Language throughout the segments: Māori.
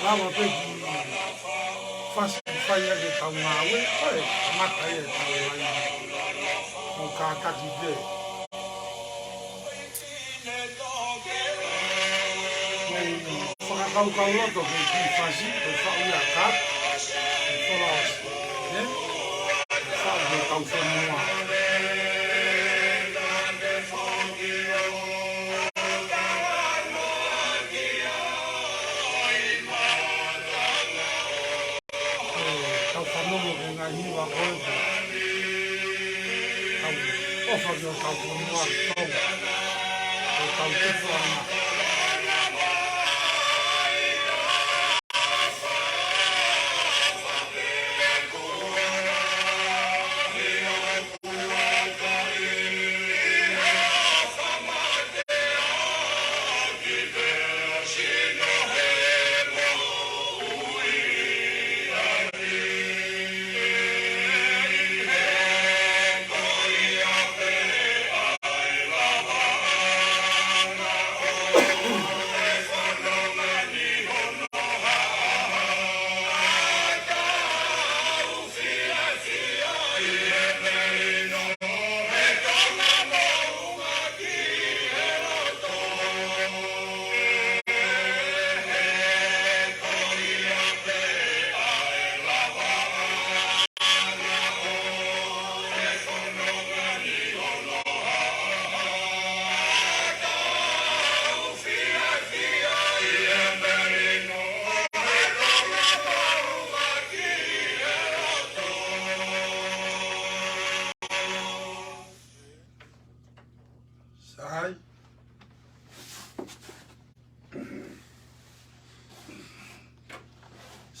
Lama pe fast fire de tawa we mata ye tawa mo ka ka di de fa ka ka lo to ke fasi to fa ya ka to la ne fa de ka so mo Yo estaba con un artón, yo estaba con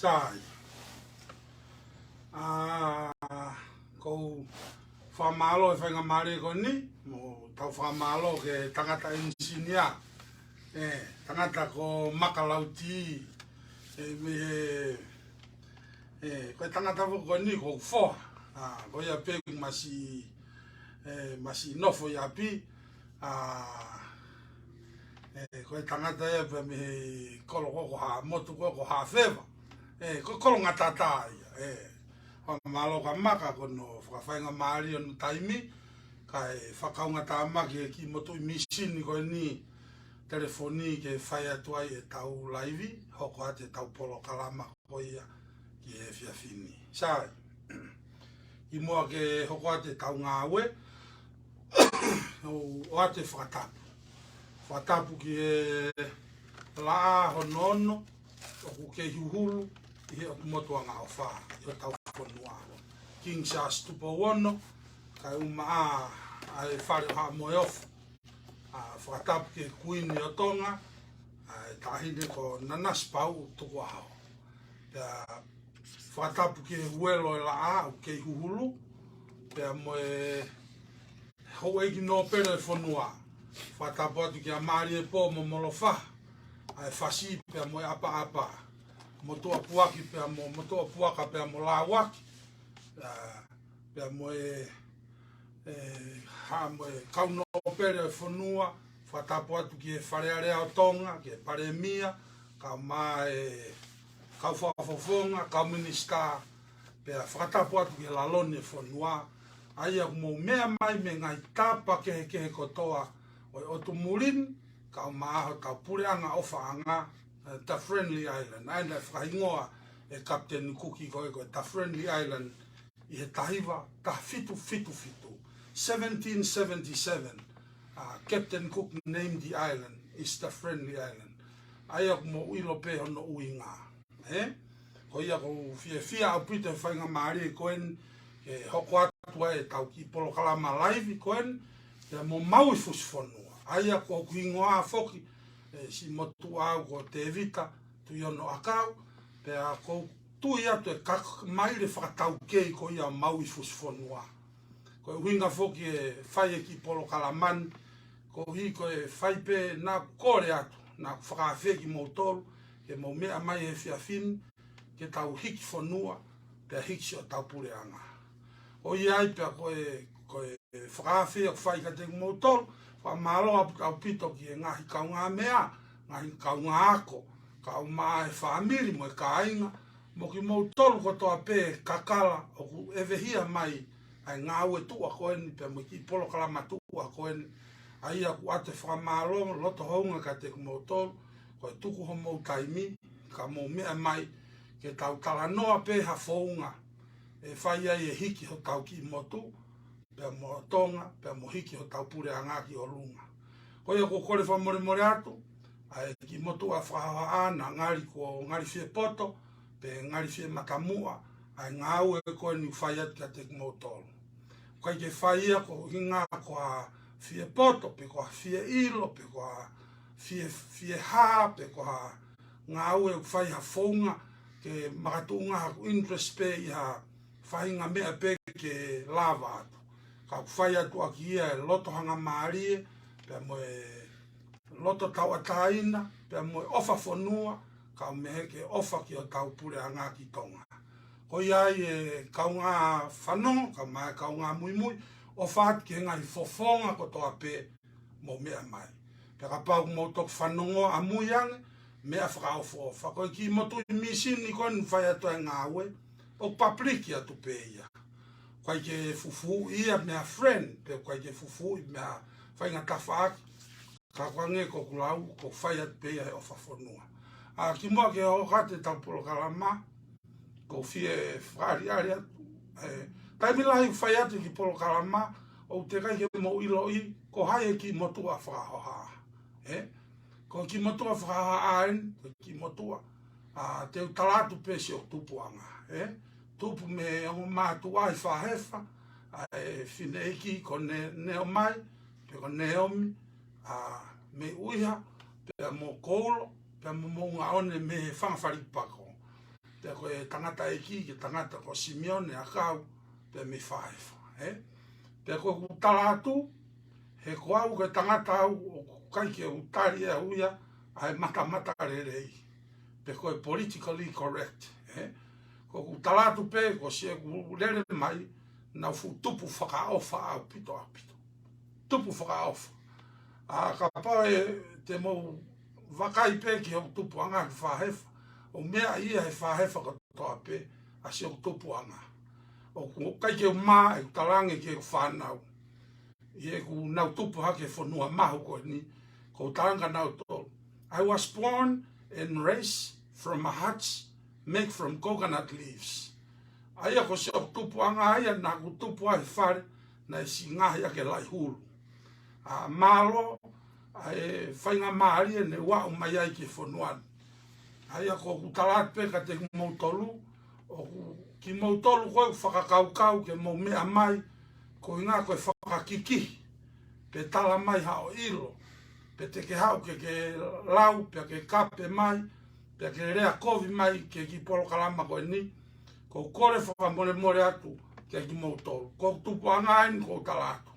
sai. Ko whamalo e whainga mare ko ni, mo tau whamalo ke tangata engineer, tangata ko makalauti, koe tangata ko ni ko whoa, ko ia pegu masi nofo ia pi, koe tangata e pe me kolo koko ha motu koko ha whewa, ko kolo ngatata ia, malo ka maka kono whakawhainga maari onu taimi, kai whakaunga tā maki ki motu i misini koe ni telefoni ke whai atuai e tau laivi, hoko ate tau polo kalama koe ia ki e whiawhini. Sai, i mua ke hoko ate tau ngāwe, o ate whakatapu. Whakatapu ki e laa honono, oku ke hiuhulu, i o motua ngā o whaa, i o tau whanua. King Charles tupo wono, kai umaa ai whare o haa moe ofu. Whakatapu ke kuini o tonga, tahine ko nanas pau tuku ahau. Whakatapu ke huelo e laa, o ke huhulu, pia moe hou eiki no pere e whanua. Whakatapu atu ki a maari e pō mo molo whaha, ai whasi pia moe apa. Motoa puaki pia mo motoa puaka pia mo la waki pia mo ha mo kauno pere fonua whatapu atu ki e wharearea o tonga ki e paremia ka mai ka whafofonga ka minista pia whatapu atu ki e lalone fonua aia mo mea mai me ngai tapa ke kotoa o tu murin ka maaho ka pureanga o whaanga Ta Friendly Island, aina whakaingoa e Captain Cookie koe Ta Friendly Island i he tahiwa, ta fitu. 1777, Captain Cook named the island is Ta Friendly Island. Aia mo uilo pe hono uinga. Ko ia ko fia au pita whainga maari e koen, e hoko atua e tau ki polo kalama laivi koen, e mo maui fusfonua. Aia ko kuingoa foki, si motu au ko te evita tu iono akau pea ko tu ia tu e kak maile whakatau kei ko ia maui fusfonua ko winga foki e whai e ki polo kalaman ko hi ko e whai pe na kore atu na whakawheki moutolu ke mo mea mai e whiawhin ke tau hiki fonua pea hiki o tau pureanga o iai pea ko e whakawheki o whai ka te moutolu Wha malo au pito ki e ngahi kaunga mea, ngahi kaunga ako, kau maa e whaamiri mo e kāinga, mo ki mou tolu ko toa pē kakala o ku ewehia mai ai ngā ue tua koeni, pe mo ki polo kalama tua koeni, ai aku ate whakamalo, loto hounga ka te ku mou tolu, ko e tuku ho mou taimi, ka mou mea mai, ke tau talanoa pē ha founga, e whai ai e hiki ho tau ki motu, pea mo tonga, pea mo hiki o tau pure angaki o lunga. Ko ia ko kore whamore atu, ai ki motu a whahawa ana ngari ko ngari fie poto, pe ngari fie matamua, ai ngau e koe ni whai atu ka te kumotolo. Ko ke whai ia ko hinga ko a fie poto, pe ko a fie ilo, pe ko a fie haa, pe ko a ngau e whai ha fonga, ke makatunga haku interest pe ia whainga mea pe ke lava atu. Ka whai atu aki ia e loto hanga maari pea mo e loto tau ataina, pea mo e ofa fonua, ka mehe ke ofa ki o tau pure hanga ki tonga. Ko iai e kaunga whanongo, ka mai kaunga mui, ofa atu ki henga i fofonga ko toa pe mo mea mai. Pea ka pau mo tok whanongo a mui ange, mea whakaofo ofa. Ko ki motu i misini koni whai atu e ngāwe, o papriki atu pe ia. Kai ke fufu ia mea friend, pe kai ke fufu i mea whainga tawhaaki, ka kwange ko kulau, ko whai atu pe ia e ofa whanua. Ki mua ke o hate tau polo kalama, ko fie whariari atu. Taimilahi whai atu ki polo kalama, o te kai ke mo ilo i, ko hae ki motua whakahoha. Ko ki motua whakahoha aen, ko ki motua, te utalatu pe si o tupuanga. Tupu me o mātu ai whahefa, whine eki ko neo mai, pe ko neomi, me uiha, pe mo koulo, pe mo ngā one me whangawhari pako. pe ko e tangata e ki ke tangata ko Simeone a kau pe me whaefa. Pe ko utalatu he ko au ke tangata au o kai ke utari e uia ai mata rerei. Pe ko e politically correct. Ko utalatu pe ko se lere mai na fu tupu whakaofa au pito. Tupu whakaofa. A ka pae te mo wakai pe ki au tupu anga ki whahefa. O mea ia he whahefa ka toa pe a se au tupu anga. O kai ke maa e talange ke whanau. Ie ku nau tupu hake whanua mahu ko ni. Ko talanga nau tolu. I was born and raised from a hut made from coconut leaves. Aia ko se au tupu anga aia na ku tupu ai whare na e si ngahi ake lai hulu. A malo e whainga maari e ne wau mai ai ke whanuan. Aia ko kutalat pe ka te mautolu, o ki mautolu koe whakakaukau ke mau mea mai, ko inga koe whakakiki, pe tala mai hao ilo, pe te ke hao ke lau, pe ke kape mai, pe ke rea kovi mai ke ki polo kalama koe ni, ko kore whakamore more atu ke ki mautolu. Ko tupu angain ko talatu.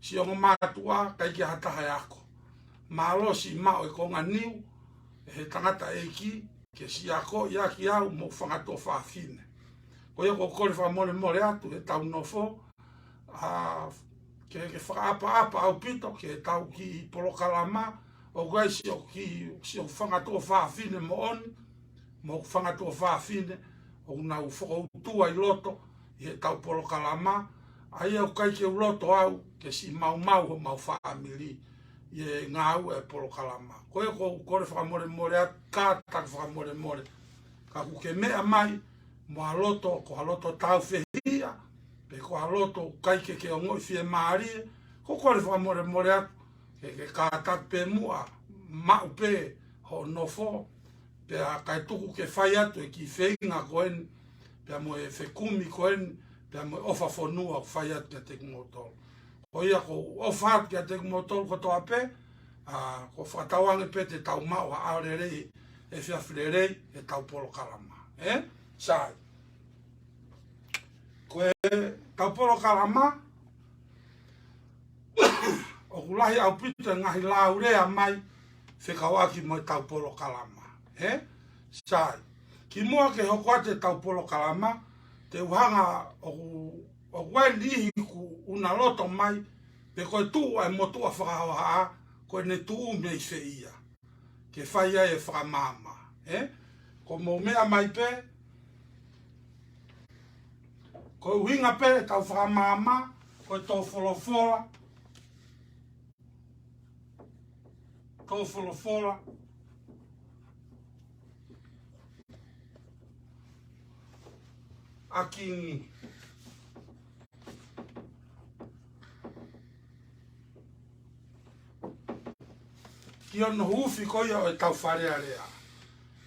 Si ongo mātua kai ki hatahai ako. Malo si mao e konga niu, he tangata e ki, ke si ako ia ki au mo whangato whaafine. Ko ia ko kore whamore atu he tau nofo, ke whakaapa au pito, ke tau ki polokalama, o gai si o whangato whaafine mo oni, mo whangato whaafine, o nau whakautua I loto, he tau polokalama, ai au kai ke uloto au, ke si mau ho mau whaamili, ye ngau e polokalama. Ko e ko kore whakamore atu, ka tak whakamore, ka kuke mea mai, mo haloto, ko haloto tau whehia, pe ko haloto kai ke o ngoi fie maarie, ko kore whakamore atu, ke ka tak pe mua, mau pe ho nofo, pe a kai tuku ke whai atu e ki whenga koen, pe a mo e whekumi koen, pe a mo e ofa whanua whai atu ke te kumotolo. Ko ia ko ofa atu ke te kumotolo ko toa pe, ko whatawange pe te tau mau a aorerei, e whiawhirerei, e tau polo kalama. Sai. Ko e tau polo kalama, o kulahi au pito e ngahi laurea mai, whekawaki mo e tau polo kalama. Sai. Ki mua ke hoko te tau polo kalama, te uhanga o wai lihi ku una loto mai, pe koe tuu ai motua whakahawa koe ne tuu mei se ia. Ke whai ai e whakamama. Ko mo mea mai pe, koe uhinga pe tau whakamama, koe tō wholofola, a kingi. Ki ono hufi ko ia o e tau wharea rea.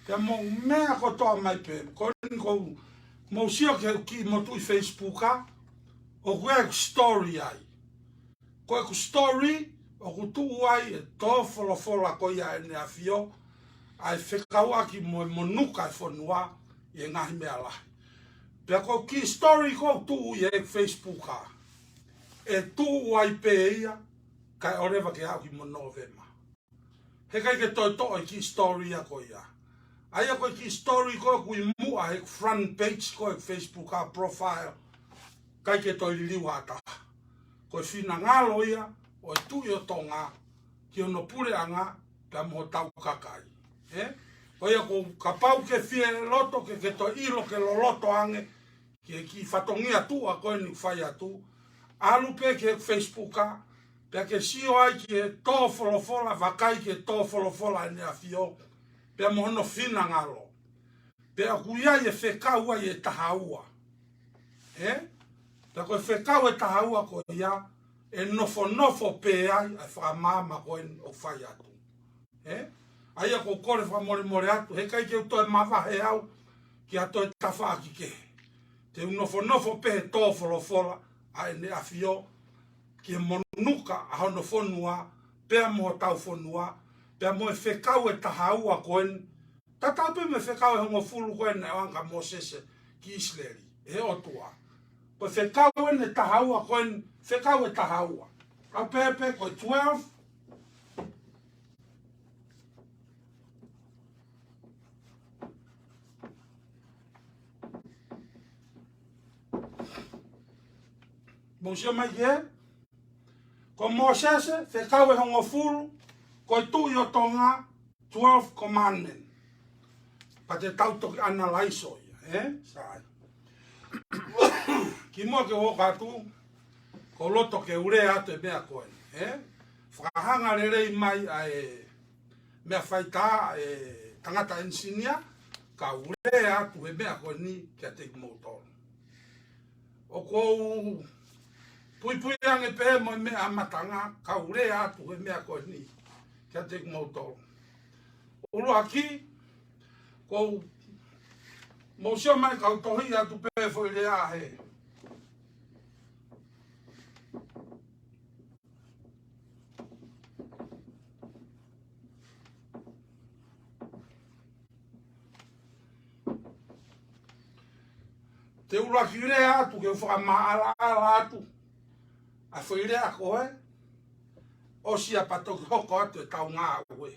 Te mo mea ko toa mai pe, ko mo sio ki motu I Facebooka, o koe ku story ai. Koe ku story, o ku tuu ai e tō wholofola ko ia e ne a fio, ai whekaua ki mo monuka e whanua I e ngahi mea lahi. Pea ko ki story ko tuu I e Facebooka, e tuu ai pe ia, kai orewa ke au ki mo novema. He kai ke toi toi ki story a ko ia. Aia koe ki story ko kui mua he front page ko e Facebook a profile. Kai ke toi liwata. Koe whina ngalo ia, o e tui o tonga, ki ono pure anga, pia mo tau kakai. O ia ko ka pau ke fie loto, ke toi ilo ke lo loto ange, ki whatongia tu a koe ni whai atu. Alu pe ke Facebook a, pia ke sio ai ki e tō wholofola, wakai ke tō wholofola e nea fio, pia mo hono whina ngalo. Pia kuia e whekau ai e tahaua. Pia koe whekau e tahaua ko ia, e nofo pe ai, ai whakamama koe o whai atu. Aia ko kore whamore atu, he kai ke uto e mawahe au, ki ato e tawhaaki ke. Te nofo pe tō wholofola, ai ne a fio, ki e monuka a hono whonua, pia mo tau whonua, pia mo e whekau e tahaua koen, Tatape me whekau e hongo fulu koe ne wanga Mosese ki Isleri. E o tua. Koe whekau e ne tahaua koe whekau e tahaua. Ka pepe koe 12. Mosio mai ke. Ko Mosese whekau e hongo fulu koe tu i o tonga 12 commandment. Pa te tautoki ana laiso ia, sai. Ki mua ke hoka tu, ko loto ke ure atu e mea koe, whakahanga rerei mai a mea whaita tangata ensinia, ka ure atu e mea koe ni kia te kumoutono. O kou pui ange pe mo mea amatanga, ka ure atu e mea koe ni kia te kumoutono. Ulu aki, ko Mosio mai kau tohi atu pe foi rea he. Te ura ki rea atu ke whakamaara atu. A foi rea koe. O si a patoki hoko atu e tau ngā ue.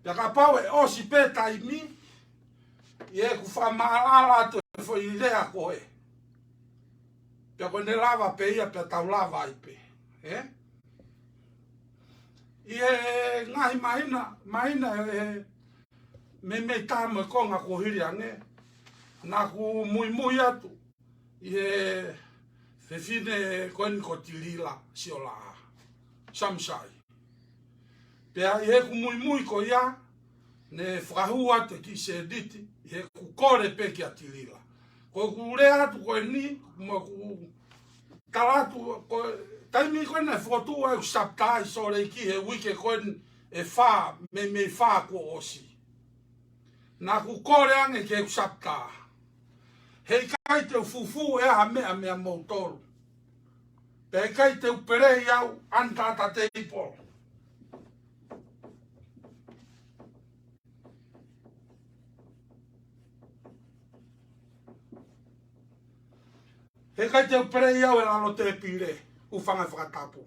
Pia ka pau e o si pe taimi. Ie ku whakamaara atu e foi rea koe. Pia koe ne lava pe ia pia tau lava i pe. Ie ngahi mahina me tāma e konga ko hiri ange. Nā ku mui atu. Ie whewhine koe ni ko tilila si o laa. Samsai. Pea ie ku mui ko ia. Ne whakahu atu ki se diti. Ie ku kore pe ki a tilila. Ko ku ure atu koe ni. Mo ku talatu koe. Taimi koe ne whotu e ku saptai sore ki he wike koe e wha. Me wha ko osi. Nā ku kore ange ke ku saptai. Hei kai te fufu e ha mea moutoru. Hei kai te upere iau antata te ipo. Hei kai te upere iau e lalo te pire. Ufanga whakatapu.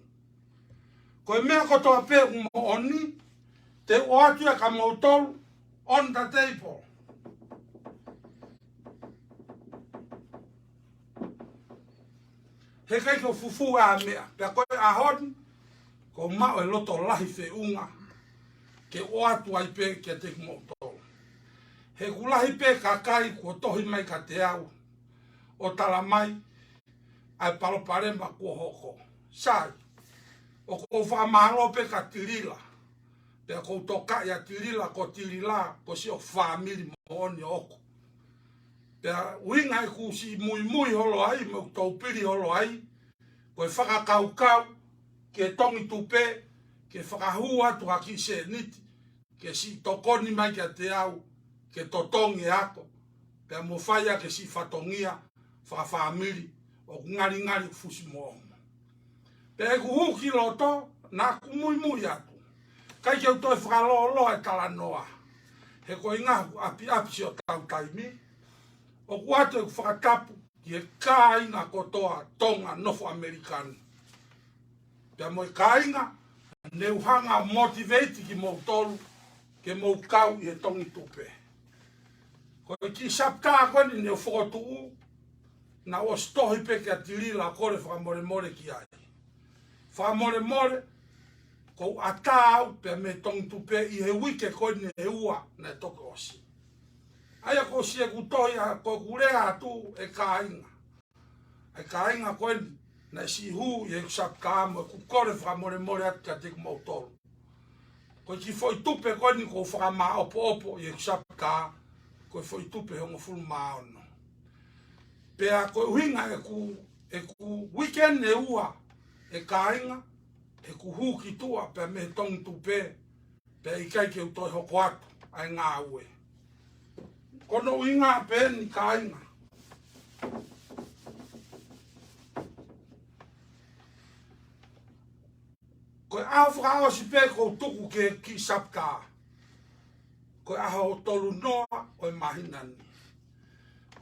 Ko e mea kotoa pe umo oni. Te oatu e ka moutoru. Onta te ipo. He kai ko fufu a mea, pia koe a honi, ko mao e loto lahi fe unga, ke o atu ai pe ke te kumotoro. He kulahi pe ka kai ko tohi mai ka te au, o tala mai, ai paloparema kua hoko. Sai, o ko whamahalo pe ka tirila, pia ko toka ia tirila ko tirila, ko si o whamiri mo oni oko. Pea winga e ku si mui holo ai, mo taupiri holo ai, koe whakakaukau, ke tongi tupe, ke whakahua tu haki se niti, ke si tokoni mai kia te au, ke totongi ako, pea mo whaia ke si whatongia, whakawhamiri, o ngari fusi mohomo. Pea e ku huki loto, nā ku mui atu, kai ke utoi whakalolo e tala noa, he koe ngahu api si o tau taimi, o kuato e ku whakatapu ki e kāinga kotoa tonga nofo Amerikanu. Pea mo e kāinga, ne uhanga motivate ki mou tolu, ke mou kau i e tongi tupe. Ko e ki sapta koe ni ne whokotu u, na o stohi pe ki a tirila kore whakamore ki ai. Whakamore, ko atau pe me tongi tupe i he wike koe ni he ua na e toke osi. Aia ko si e kutoia, ko kurea atu e kāinga. E kāinga koe na si hu i e kusapkāmo, e kukore whakamore atu kia te kumautoro. Ko ki foi tupe koe ni ko whakama opo i e kusapkā, ko foi tupe hongo fulu maono. Pea ko huinga e ku weekend e ua e kāinga, e ku hu ki tua pea me tong tupe, pea i kai ke utoi hoko atu, ai ngā ue. Kono inga pe ni kāinga. Koe au whakao si pe ko tuku ke ki sapka. ko aho tolu noa o mahinani.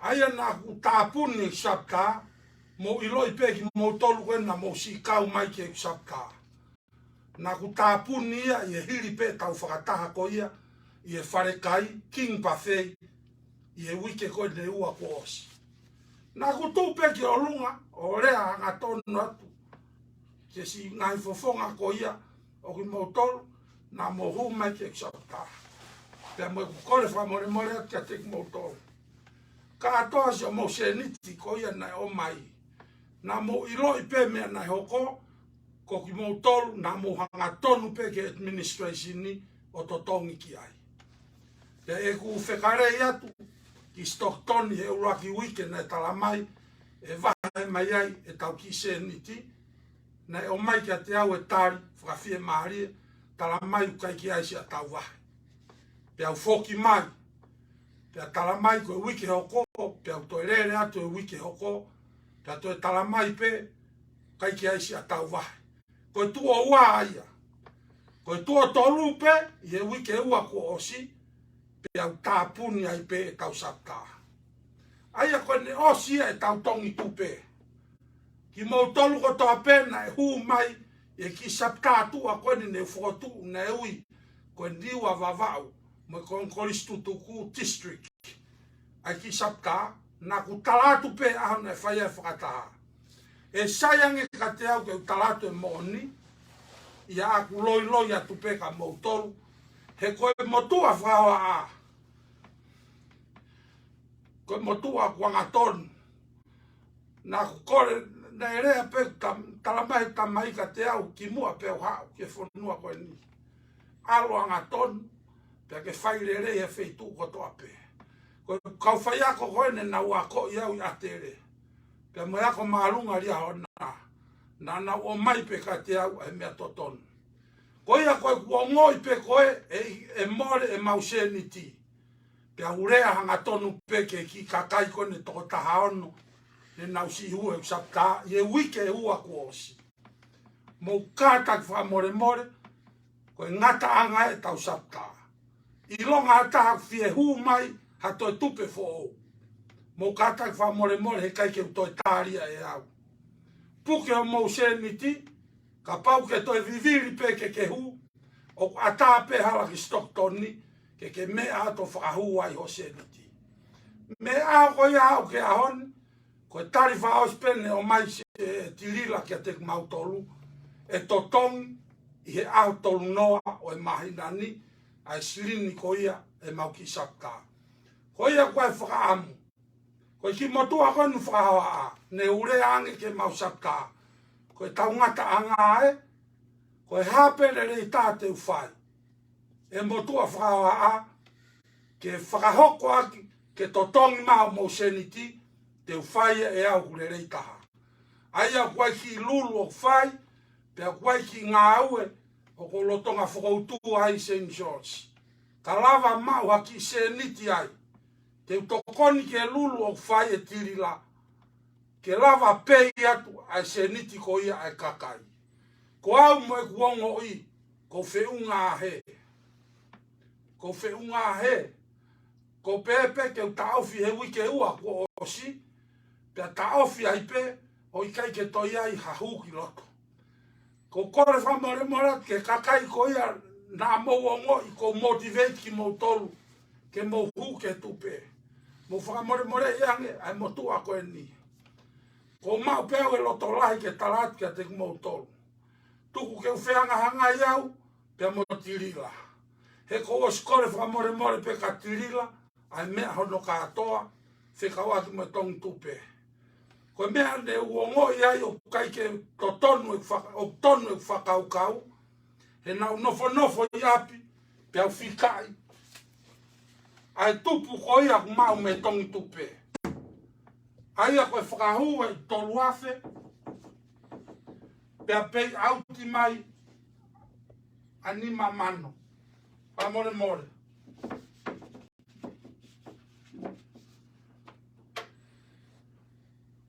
Aia na ku tāpuni sapta, mo iloi peki mo tolu wena mo si kau mai ke sapta. Na ku tāpuni ia i hiri pe tau whakataha ko ia, i wharekai, king buffet, i wike koe ne ua ko osi. Na ku tū peki o lunga, o rea ngā tonu atu, ke si ngai fofonga ko ia, o ki mo tolu, na mo hu mai ke sapta. Pea mo ku kore whamore more kia te ki mo tolu. Ka atoa si o mo se niti ko ia nai o mai. Na mo iloi pe mea nai hoko, ko ki mo tolu na mo hanga tonu pe ke administration ni o to tongi ki ai. Pea e ku whekarei atu ki Stocktoni e uraki wike na talamai e vahe mai ai e tau ki se niti. Na o mai kia te au e tari, whakawhie maharia, talamai ukai ki ai si a tau vahe. Pea u foki mai, pea talamai ko e wike hoko, pea u toi rere atu e wike hoko, pea toi talamai pe, kai ki ai si a tau vahe. Ko e tua ua aia, ko e tua tolu pe, i e wike ua ko osi, pea u tāpuni ai pe e tau sapta. Aia ko ne osi e tau tongi tu pe. Ki mo tolu ko toa pena e hu mai, e ki sapta tua ko ne whotu ne ui, ko e niwa vavau, mo kon koristu tuku district. Ai ki sapta, na ku talatu pe aho ne whaia whakataha. E sayange ka te au ke u talatu e moni, ia aku loi atu pe ka mo tolu, he koe motua whaua a. Koe motua kuanga tonu. Na ku kore, na erea pe talamahi tamai ka te au ki mua pe au hao, ke whanua koe ni. Alo anga tonu, pea ke whaire rei e wheitu kotoa pe. Koe kau whaiako koe ne na uako i au i atere. Pea mo yako marunga ria hona. Na o mai pe ka te au e mea totonu. Koe ia koe kua ngoi pe koe e more e mause ni ti. Pea urea hanga tonu pe ke ki kakai koe ne toko taha ono. Ne nau si hua e usapta. I e wike e hua kua osi. Mo kātak wha more more. Koe ngata anga e tau sapta. I longa ataha fie hu mai ha toi tupe fo o. Mo kātak wha more more he kai ke utoi tāria e au. Puke o mause ni ti. Ka pau ke toi viviri pe ke hu. O ata pe hala ki Stocktoni. Ke mea ato whakahu ai ho se ni ti. Mea ko ia au ke ahon. Ko tari whaos pene o mai se tirila kia te mautolu. E totongi. I he au tolu noa o e mahinani. Ai silini ko ia e mau ki sapta. Ko ia koe whakaamu. Ko ki motua koe nu whakahawa a. Ne ure ange ke mau sapta. Ko taungata anga e. Ko hapere rei tāte uwhai. E motua whakahawa a. Ke whakahoko aki. Ke totongi maho mo seniti. Te uwhai e au kure rei taha. Aia koe ki lulu o whai. Pea koe ki ngā ue. O ko lotonga whakautu ai St. George. Ka lava mau haki se niti ai. Te utokoni ke lulu o whai e tirila. Ke lava pei atu ai se niti ko ia ai kakai. Ko au mo e kuongo i. Ko whiunga he. Ko whiunga he. Ko pepe ke utaofi he wike ua ko osi. Pea taofi ai pe. O ikai ke toi ai hahu ki loto. Ko kore whamore mora ke kakai ko ia na mouongo i ko motivate ki mo tolu. Ke mo hu ke tupe. Mo whamore more iange ai mo tua koe ni. Ko mau peo e loto lahi ke talat ke te mo tolu. Tuku ke uwheanga hanga iau pe mo tirila. He ko o skore whamore more pe ka tirila ai mea hono ka atoa whikawaki mo tong tupe. Ko mea ne uongo iai o kai ke to tonu e whakaukau. He nau nofo i api, pe au whikai. Ai tupu ko ia kumau me tongi tupe. Ai a koe whakahu e tolu afe. Pe a pei auti mai anima mano. Pa more.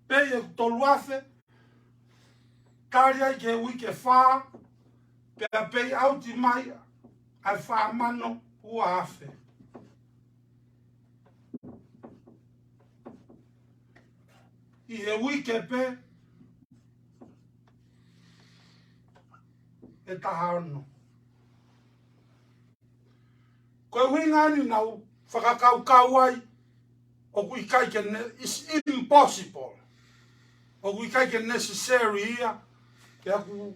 Pei e tolu afe. Kari ai ke wike whaa. Pe a pei auti mai ai wha mano ua afe. I e wike pe. E taha ono. Koe hui ngani nau whakakau ai. O kui kai ke it's impossible. O kui kai ke necessary ia. Ke aku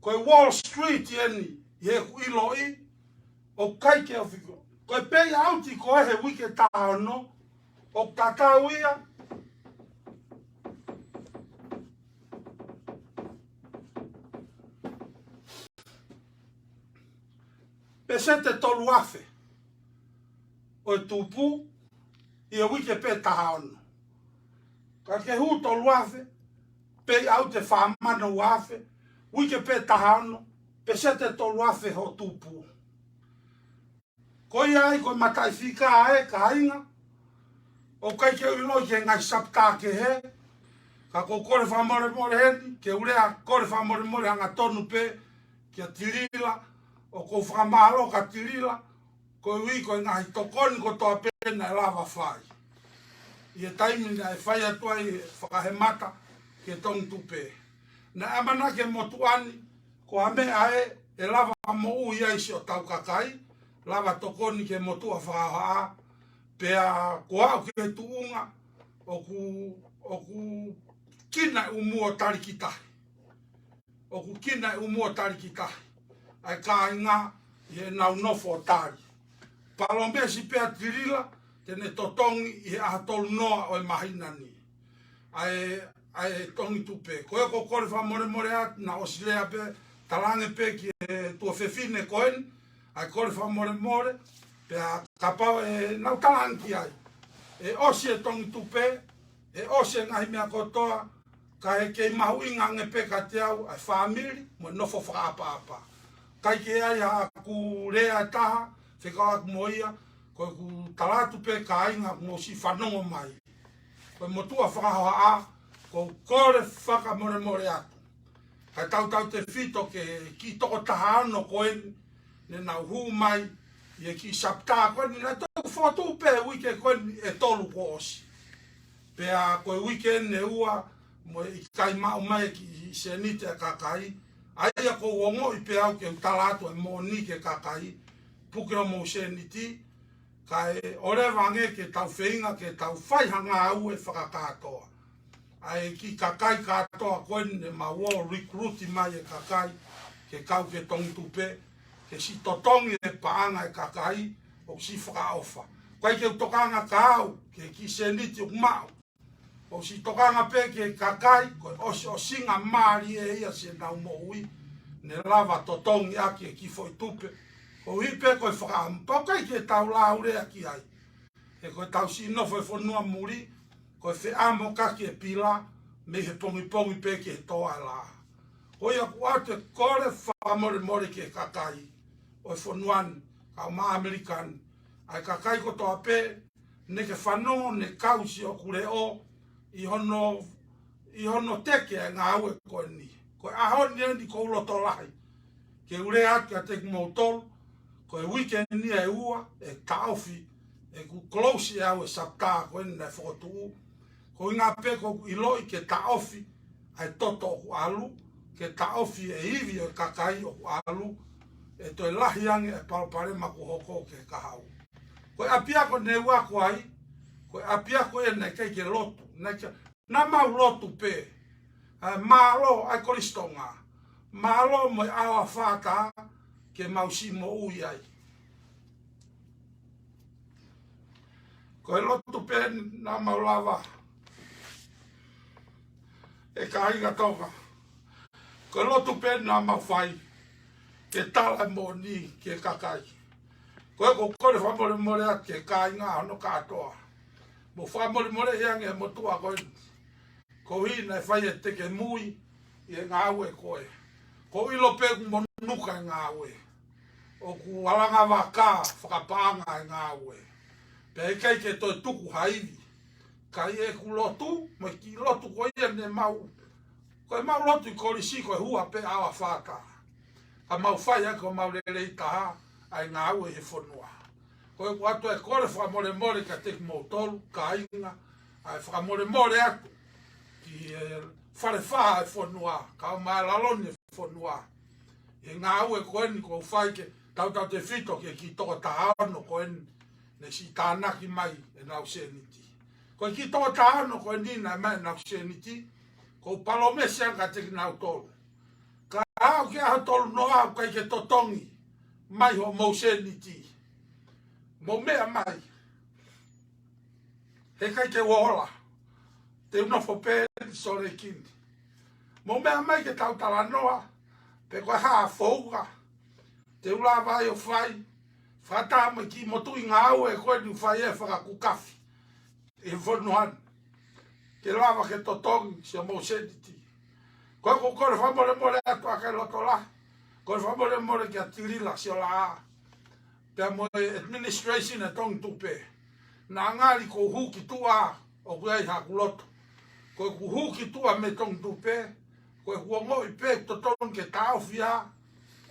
koe Wall Street ieni. Ie ku ilo i. O kai ke o whiko. Koe pei auti koe he wike taha ono. O tatau ia. Pesete tolu afe. O e tupu. I e wike pe taha ono. Ka ke hu tolu afe. Pe au te whamana uafe. Wike pe taha ono. Pesete tolu afe ho tupu. Koi ai koe matai whika ae ka inga. O kai ke ulo ke ngai sapta ke he. Ka ko kore whamore more heni. Ke urea kore whamore more hanga tonu pe. Kia tirila. O ko whamaro ka tirila. Ko ui koe ngahi tokoni ko toa pena e lava whai. I e taimi na e whai atua i whakahemata ke tong tupe. Na amana ke motuani ko ame ae e lava mo ui aisi o tau kakai. Lava tokoni ke motua whakahaa. Pea ko au ke tuunga o ku kina umua tarikitahi. O ku kina umua tarikitahi. Ai ka inga i e nau nofo o tari. Palomesi pea tirila, tene totongi i ahatolu noa o e mahina ni. Ai tongi tupe. Koe ko kore whamore more atu na osilea pe, talange pe ki e tua whewhine koen, ai kore whamore more, pea kapau e nau talangi ai. E osi e tongi tupe, e osi e ngahi mea kotoa, ka e kei mahu inga nge pe ka te au, ai whamiri, mo nofo whaapa. Kai ke ai ha ku rea taha, whikau aku moia, koe ku talatu pe ka inga mo si whanongo mai. Koe motua whakahoa a, ko kore whaka more atu. Kai tau te whito ke ki toko taha ano koe, ne nau hu mai, i e ki sapta koe, ni lai tau whotu pe wike koe e tolu ko osi. Pea koe wike ne ua, mo i kai mau mai ki se nite a kakai, aia ko wongo i pe au ke utalatu e mo ni ke kakai, pukira mo se niti, kai ore wange ke tau whenga ke tau whaihanga au e whakakatoa. Ai ki kakai katoa koen ne ma wall recruiti mai e kakai, ke kau ke tong tupe, ke si totongi e paanga e kakai, o si whakaofa. Kai ke utokanga ka au, ke ki se niti o mau. O si tokanga pe ke kakai, o singa maari e ia se nau mo ui, ne lava totongi aki e ki foi tupe, o hipe koe whakaampa, kai ke tau laurea ki ai. E koe tau si nofo e whanua muri, koe whi amo kaki e pila, me he pongi pe ke toa e la. Koe aku ate kore whamore ke kakai, o e whanuan, kau ma Amerikan, ai kakai ko toa pe, ne ke whanongo ne kausi o kure o, i hono teke e ngā ue koe ni. Koe ahoni e ni ko uloto lahi. Ke ure atu a teki mautolu, koe weekend ni e ua, e taofi, e ku close e au e sapta koe ni e whokotuu. Ko inga pe ko iloi ke taofi, ai toto o ku alu, ke taofi e iwi o kakai o ku alu, e toi lahi ange e palpare maku hoko ke kahau. Koe apia ko ne ua ko ai, koe apia ko e nei kei ke lotu, na mau lotu pe, malo ai kolistonga, malo mo awa whata ke mau si mo ui ai. Koe lotu pe na mau lava, e ka inga toka. Koe lotu pe na mau whai, ke tala mo ni ke kakai. Koe ko kore whamore more a ke ka inga ano katoa. Mo whamore hiange mo tua koe. Ko hina e whai e teke mui i e ngā ue koe. Ko ilo pe ku monuka e ngā ue. O ku alanga waka whakapanga e ngā ue. Pe e kei ke toi tuku haivi. Ka i e ku lotu, mo ki lotu koe ia ne mau. Koe mau lotu i korisi koe hua pe awa whata. Ka mau whai e ko mau lelei taha ai ngā ue he whanua. Koe ku atu e kore whamore ka teki mo tolu, ka inga, ai whamore atu. ki whare wha e whanua, ka mai lalone whanua. E ngā au e koeni ko whai ke tau te whito ke ki toka tahano koeni ne si tānaki mai e nau seniti. Ko ki toka tahano koeni na mai nau seniti, ko palo mesianga te ki nau tolu. Ka au ke aho tolu no au kai ke totongi mai ho mau seniti. Mo mea mai. He kai ke wohola. Te unofo pēri sore kindi. Mo mea mai ke tau talanoa. Pe koe haa fouga. Te ula vai o whai. Whata mai ki motu i ngā au e koe ni whai e whakakukafi. E whonuan. Ke lava ke totongi si o mau seniti. Koe ko kore whamore more atu a kai loto la. Kore whamore more ki a tirila si o la a. Pea mo administration e tongi tupe. Nā ngāri ko huki tua o kuei haku loto. Koe ku huki tua me tongi tupe. Koe huongo i pe to tongi ke tau fia.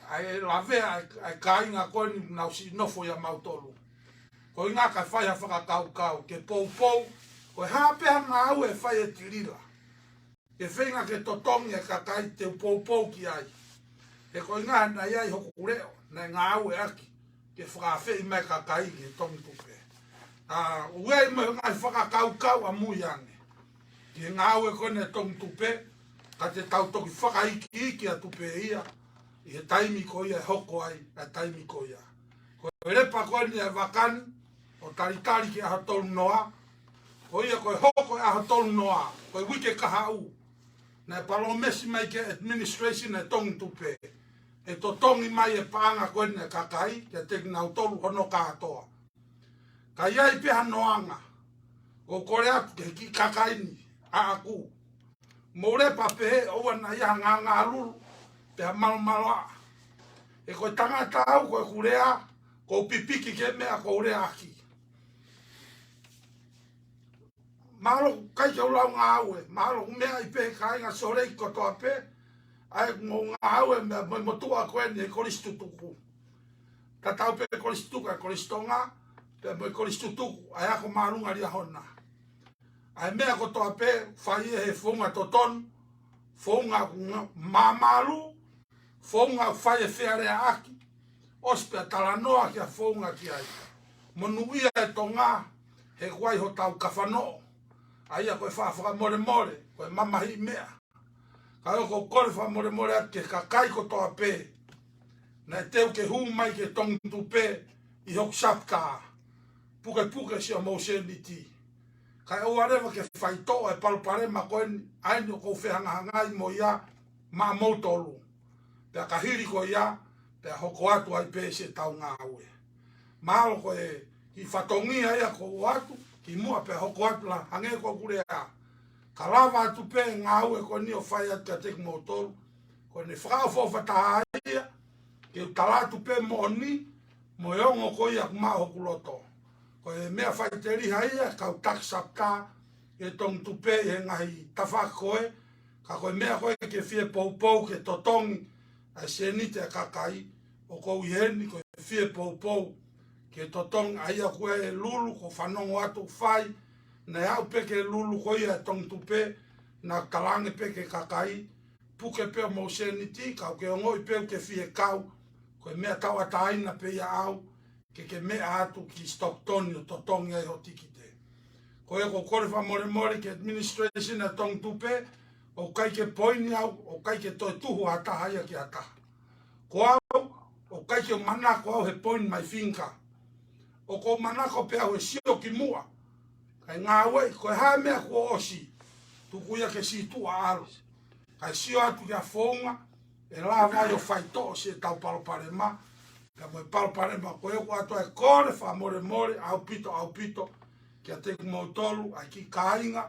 Ai lavea ai kāinga koe ni nau si nofo ya mautolu. Koe ngā kai whai ha whakakau kau ke pou pou. Koe hāpea ngā au e whai e tirila. Ke whenga ke to tongi e kakai te pou pou ki ai. E koe ngā na iai hoku reo. Na ngā au e aki. Ke whakawhi mai kakai ke tongi tupe. Uei me ngai whakakau a mui ane. Ki ngā au e kone tongi tupe. Ka te tau toki whakaiki iki a tupe ia. I he taimi ko ia e hoko ai. E taimi ko ia. Ko e repa kone e wakani. O taritari ki aha tolu noa. Ko ia ko e hoko e aha tolu noa. Ko e wike kaha u. Na e palo mesi mai ke administration e tongi tupe. E to tongi mai e paanga kone e kakai. Ke teki nau tolu hono kātoa. Ka iai peha noanga. Ko kore atu ke ki kakai ni. A aku. Mo repa pehe oua na ia ngā lulu. Peha malumaloa. E koe tangata au koe kurea. Ko pipiki ke mea ko urea aki. Mahalo kai ke ulau ngā aue. Mahalo mea i pehe ka inga sorei kotoa pe. Ai ngō ngā aue mea motua koe ni e koristutuku. Ta tau pe koristutuku e koristonga. Pe mo koristutuku ai ako marunga ria hona. Ai mea kotoa pe whai e he whunga toton. Whunga mamalu. Whunga whai e whiarea aki. Ospea talanoa ki a whunga ki ai. Monuia e tonga. He kuai ho tau kawhanoo. Ai a koe whawhaka more more. Koe mamahi mea. Kai o ko kore wha more more at ke kakai kotoa pe. Na e teu ke hu mai ke tongi tupe. I hok sapkaa. Puke puke si o mau seniti. Kai o arewa ke whaitoa e palpare ma koen aino kou whehangahangai mo ia ma mautolu. Pea ka hiri ko ia, pea hoko atu ai pese tau ngā ue. Mahalo koe i whatongia ia ko atu, ki mua pea hoko atu la hange ko kurea. Ka lava atu pe ngā ue ko ni o whai atu a teki mautolu. Ko ne whakao whataha ia, ki u talatu pe mo ni, mo eongo ko ia kuma hoku loto. Ko e mea whai te riha ia, kau taksapka, e tong tupe e ngahi tawha koe, ka koe mea koe ke fie pou pou ke totongi, a senite a kakai, o kou iheni koe fie pou pou, ke totongi a ia koe e lulu, ko whanongo atu whai, na au peke lulu koe e tong tupe, na talange peke kakai, puke peo mo seniti, kau ke ongoi peo ke fie kau, koe mea tau ataina pe ia au, ke mea atu ki Stocktoni o totongi ai ho tikite. Ko e ko kore wha more more ke administration a tong tupe, o kai ke poini au, o kai ke toi tuhu a taha ia ki a taha. Ko au, o kai ke manako au he poini mai finka. O ko manako pe au he sio ki mua. Kai ngā wei, ko e hae mea kua osi, tuku ia ke si tua alu. Kai sio atu ki a whaunga, e la vai o whaito o si e tau palopare ma, ka mo palpare ma ko e ato e kore wha more more au pito ki a teku mautolu ai ki kāinga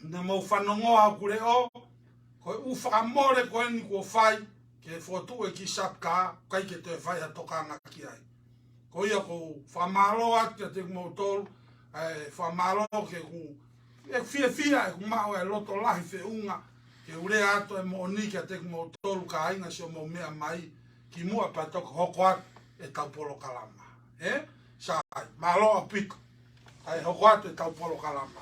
na mau whanongo au kure o ko e u whakamore ko e ni kua whai ke whotu e ki sapka kai ke te whai a tokanga ki ai ko ia ko whamalo atu ki a teku mautolu whamalo ke ku e fia e ku mao e loto lahi whi unga ke ure ato e mooni ki a teku mautolu ka ainga si o mo mea mai ki mua pa toko hoko atu e taupolo kalama. Sai, malo a piko. Ai hoko atu e taupolo kalama.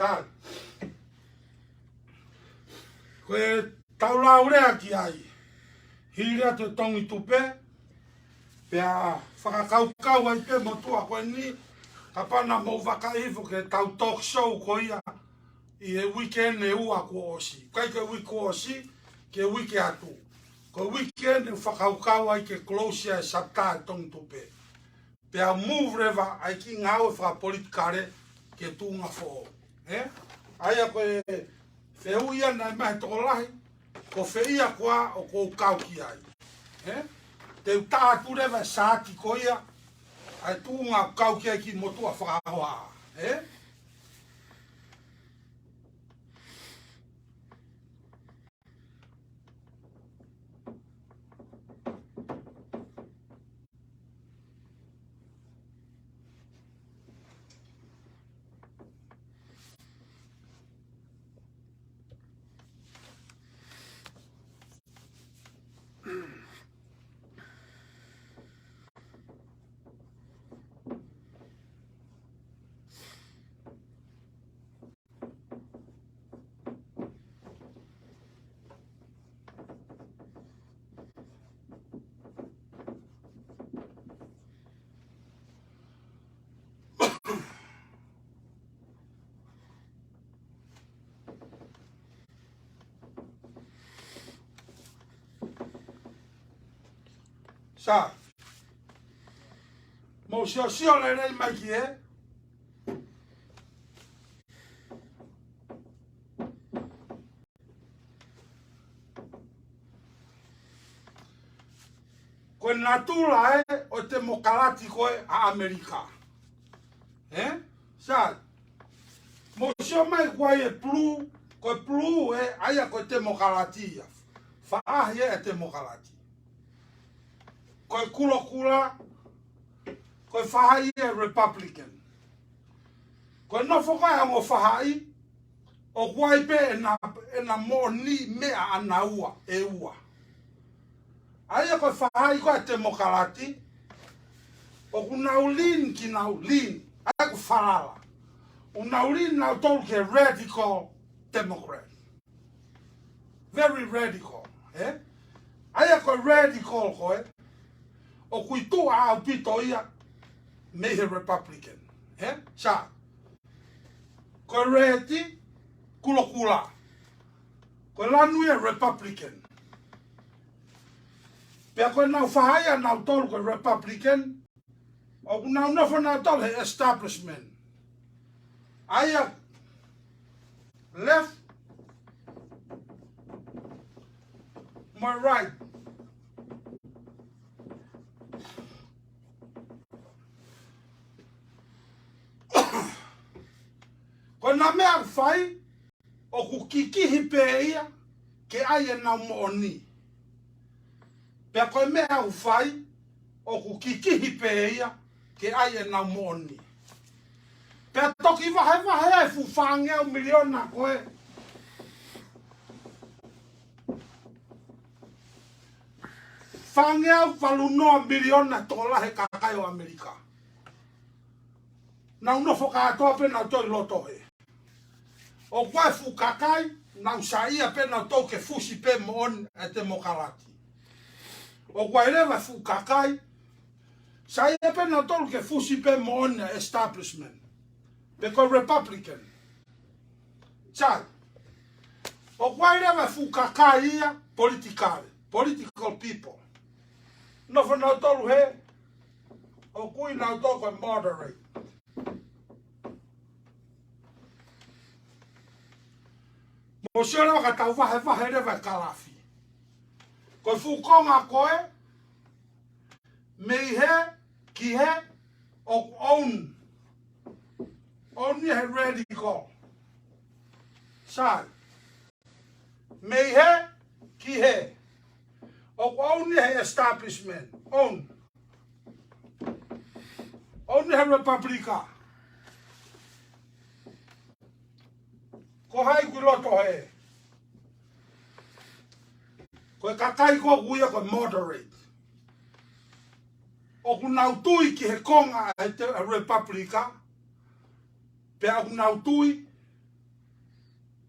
Sa. Koe taulau rea ki ai. Hirea te tongi tupe. Pea whakakaukau ai pe motua koe ni. Kapana mo wakaifu ke tau talk show ko ia. I e weekend e ua ko osi. Kai ke wiki ko osi, ke wiki atu. Ko weekend e whakaukau ai ke close e sapta e tongi tupe. Pea move reva ai ki ngau e whakapolitikare ke tūnga fō. Aia koe wheu ia nai mai toko lahi, ko whia koa o kou kau ki ai. Te utātu rewa sāti ko ia, ai tūnga kau ki ai ki motua whakahoa. Sa, mo sio le rei mai ki e. Koe natula o te mokalati koe a Amerika. Sa, mo sio mai koe e plu, koe plu e aia koe te mokalati ia. Whaahi e te mokalati. Koe kula, koe whahai e Republican. Koe nofo kai ango whahai, o kuai pe e na mo ni mea ana ua, e ua. Aia koe whahai koe te mokalati, o ku naulin ki naulin, aia ku whalala. O naulin nau tolu ke radical Democrat. Very radical, Aia koe radical koe, o kui tu a au pito ia me he Republican. Sa, koe reti, kula. Koe lanu e Republican. Pea koe nau whahaya nau tolu koe Republican, o ku nau nofo nau tolu he establishment. Aia, left, my right. Ko na mea whai, o ku kikihi pe ia, ke ai e nau mo ni. Pea koe mea whai, o ku kikihi pe ia, ke ai e nau mo ni. Pea toki wahe e fu whangea miliona koe. Whangea walunoa miliona tō lahe kakai o Amerika. Nau nofo katoa pe nau toi loto he. O koe fu kakai, nau saia pe nau tau ke fusi pe moon e te mokalati. O koe rewa fu kakai, saia pe nau tau ke fusi pe moon e establishment. Pe koe Republican. Chai. O koe rewa fu kakai ia political people. Nofo nau tau he, o kui nau tau koe moderate. Mo sera ka tau wahe rewa kalafi. Koe fukonga koe, mei he, ki he, o own. Own he radical. Sai. Mei he, ki he. O own he establishment. Own. Own he Republika. Ko hai ku loto he. Ko kakai ko kuia ko moderate. O ku nau tui ki he konga e te Republika. Pe au nau tui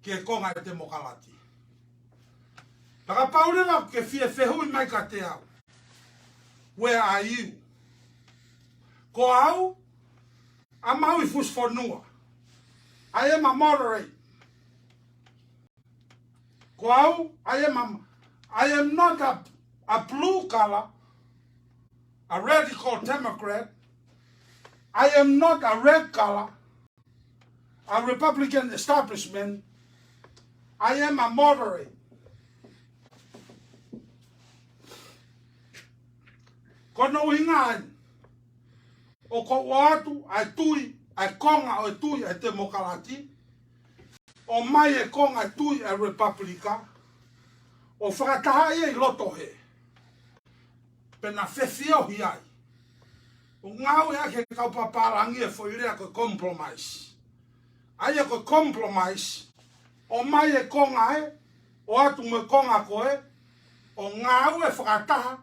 ke konga e te mokalati. Taka paurenga ke fie fehui mai ka te au. Where are you? Ko au, a maui fusfonua. I am a moderate. Ko au, I am not a blue color, a radical Democrat. I am not a red color, a Republican establishment. I am a moderate. Kono hingai, o ko watu, ai tui, ai konga o tui ai te mokalati, o mai e konga tui ai Republika, o whakataha e loto he. Pena whewhio hi ai. O ngau e ake kaupaparangi e whoirea ko compromise. Ai e ko compromise, o mai e konga e, o atu me konga koe, o ngau e whakataha,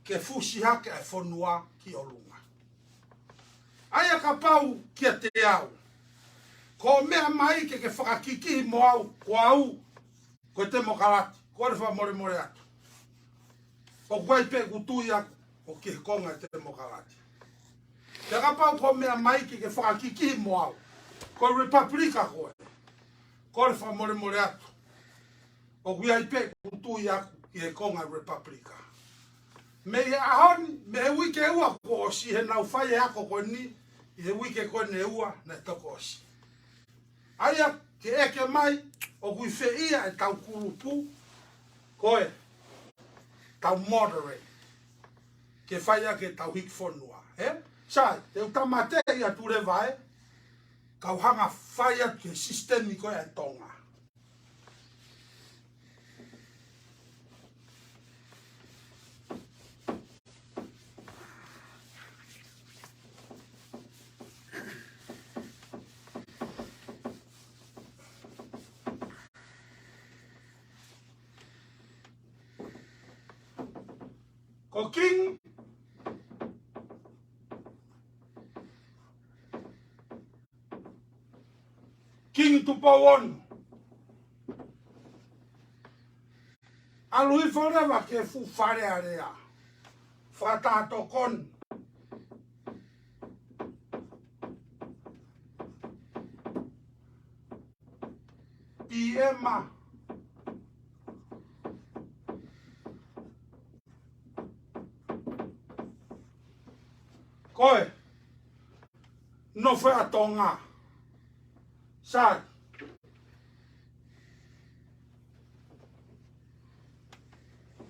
ke fusi hake e whonua ki o lunga. Ai a ka pau ki a te au. Ko mea mai ke whakakiki mo au, ko au, ko te mokalati, ko re wha more more atu. O kwai pe kutui aku, o ke konga te mokalati. Te ka pau ko mea mai ke whakakiki mo au, ko Republika koe, ko re wha more more atu. O kwai pe kutui aku, ki konga Republika. Me e ahoni, me e wike ua ko osi, he nau whai e ako ko ni, i he wike ko ne ua na toko osi. Aia, ke eke mai, o kui whia e tau kurupu, koe, tau moderate, ke whaia ke tau hik whonua. Sai, te utamate i a ture vai, kau hanga whaia ke sistemi koe e tonga. Ko king, king tupawon. Alui forever ke fu fare area. Fata tokon. Piema. Koe, no foi a tonga. Sai.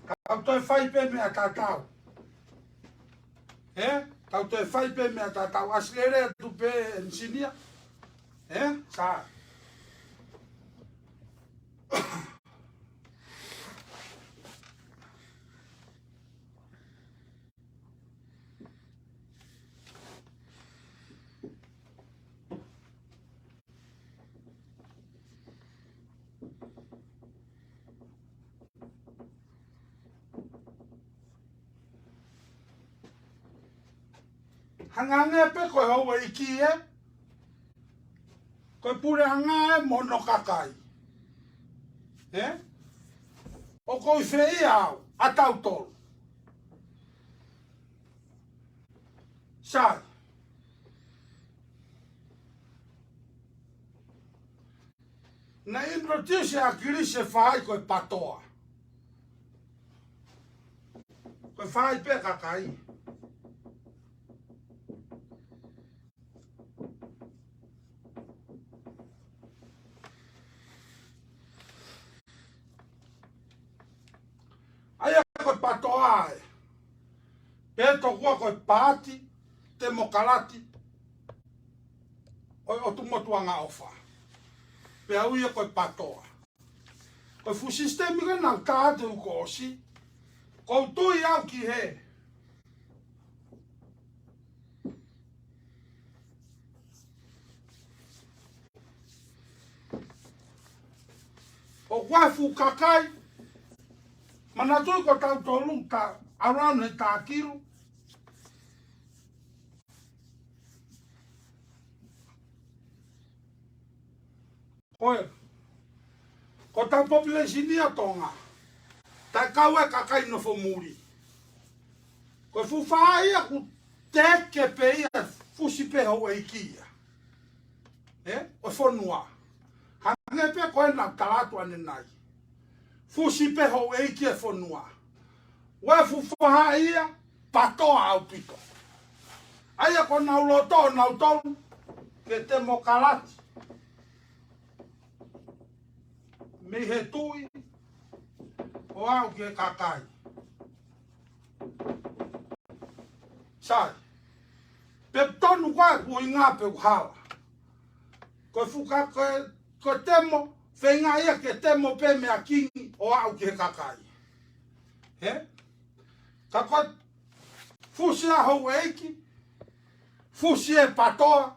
Kau toi whai pe mea tātau. Kau toi whai pe mea tātau. Aslere tu pe ensinia. Sai. Hanganga pe koe hau e iki e. Koe pure hanga e mono kakai. O koe whei au, a tau tolu. Sai. Na introduce a kirise whai koe patoa. Koe whai pe kakai. Aia koe patoa e. Peto kua koe pāti, te mokalati, o tumotuanga ofa. Pe au ia koe patoa. Koe fu sistemi ka nau tāte uko osi, kou tui au ki he. O kwa fu kakai, mana tui ko tau tolung ta around he tā kiru. Koe, Ko tau population ni atonga. Tai kau e kakai no fo muri. Ko fu whaai aku teke pe ia fusi pe hau e kia. O whanua. Hange pe koe na talatu ane nai. Fusi pe hau e kia whanua. Wa fu whaai ia patoa au pito. Aia ko nau loto nau tonu ke te mokalati. Me he tui o au ke kakai. Sai. Pe tonu kwa ku inga pe uhawa. Ko fuka ko temo whenga ia ke temo pe mea kingi o au ke kakai. He? Ka ko fusi a hou eiki. Fusi e patoa.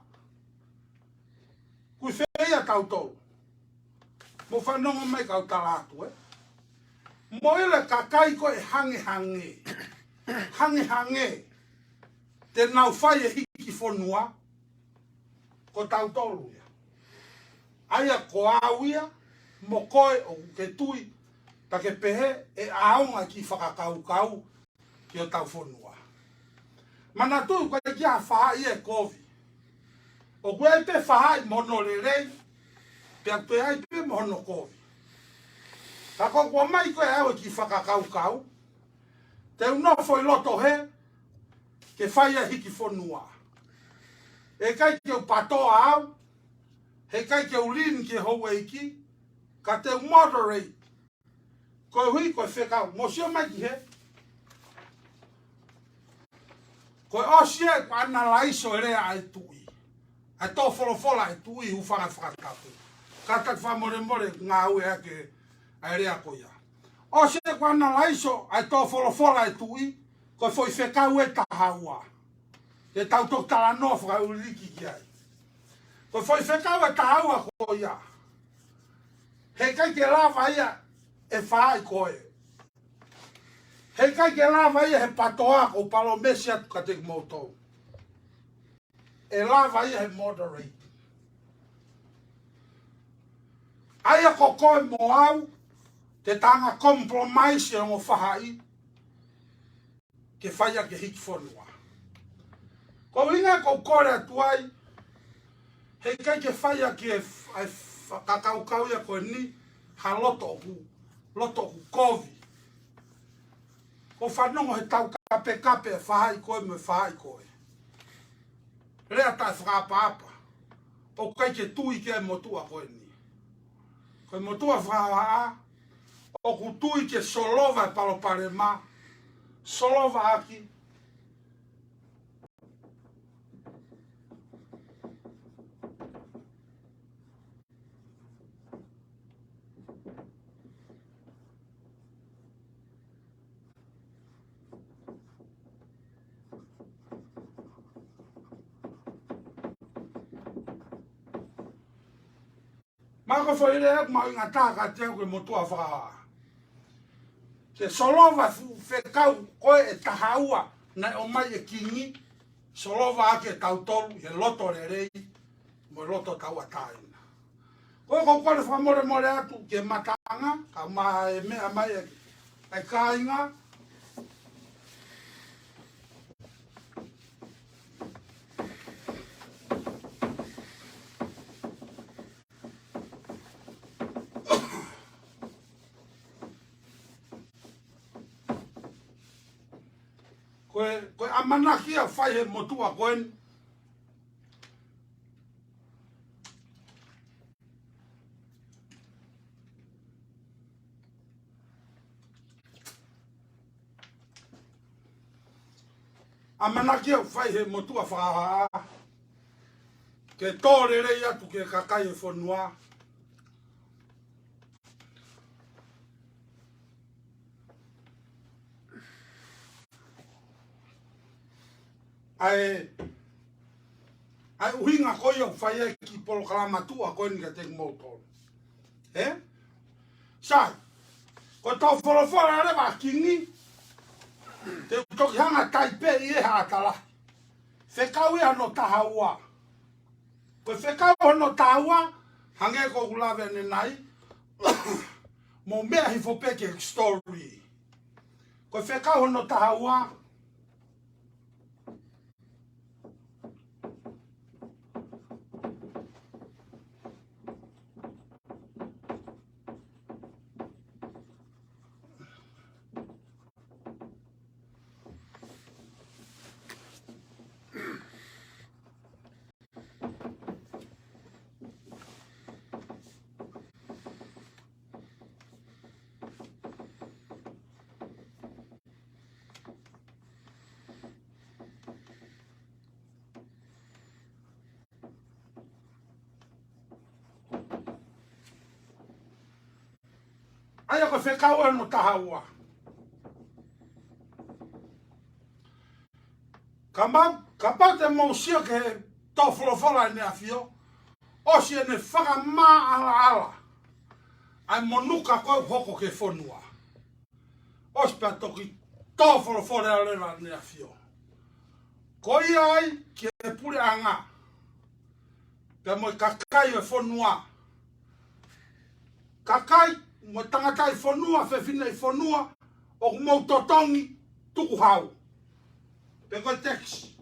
Kui whea tautou. Mo whanonga mai kau talatu, Mo ele kakai ko e hange. Hange. Te nau whai e hiki whanua. Ko tautolu ia. Aia ko au ia. Mo koe o ke tui. Ta ke pehe e aonga ki whakakau. Ki o tau whanua. Mana tui koe kia whai e kovi. O koe pe whai mono le rei. Pea pe ai pe mono kovi. Ka koko mai koe au ki whakakau. Te unofo I loto he. Ke whai a hiki whanua. E kai ke o patoa au. He kai ke o lin ke hou eiki. Ka te moderate. Koe hui koe whekau. Mosio mai ki he. Koe osie ko ana laiso e rea ai tui. Ai tō wholofola e tui hu whakatapu. Kata whamore ngā ue ake ai rea koia. Osie ko ana laiso ai tō wholofola e tui. Koe foi whekau e tahaua. Te tautok tala no whakau riki ki ai. Koe foi whekau e tahaua koia. He kai ke lava ia e whaai koe. He kai ke lava ia he patoa ko palo mesi atu ka te moutou. E lava ia he moderate. Aia ko koe mo au te tanga compromise e ngo whahai ke whaia ke hiki whanua. Ko inga ko kore atuai he kai ke whaia ke kakau ia koe ni ha loto hu kovi. Ko whanongo he tau kape e whahai koe me whahai koe. Rea tai whakapapa. O kai ke tui ke motua koe ni. Koe motua whahaa. O ku tui ke solova e palopare ma. Solova aki. Mako foi ele ma inga taka te ko motua whahaa. Se solova whekau koe e tahaua na o mai e kingi. Solova ake tautolu he loto re rei. Mo loto tau ataina. Koe ko kore whamore atu ke matanga. Ka maa e mea mai e kāinga. Koe amanaki a whai he motua koen. Amanaki a whai he motua whahaa. Ke tōre rei atu ke kakai e whanua. Ai uhinga koe au whaia ki polo kalamatua koe ni ka te moutou. Sai, ko tau wholofora rewa kingi, te toki hanga taipe I e haatala. Whekau ia no tahaua. Koe whekau no tahaua, hange ko ulawe ane nai, Mo mea hi fopeke story. Ko wheka hono tahaua. Ai ko wheka hono tahaua. Ka te mausia ke tofolofola ne afio. O si ne whaka maa ala. Ai monuka koe hoko ke whonua. O si pia toki tofolofola ala ne afio. Ko ia ai ki e pure anga. Pia mo kakai e whonua. Kakai mo tangatai whonua, whewhina i whonua. O kumau totongi tuku hau. Pe koe teksi.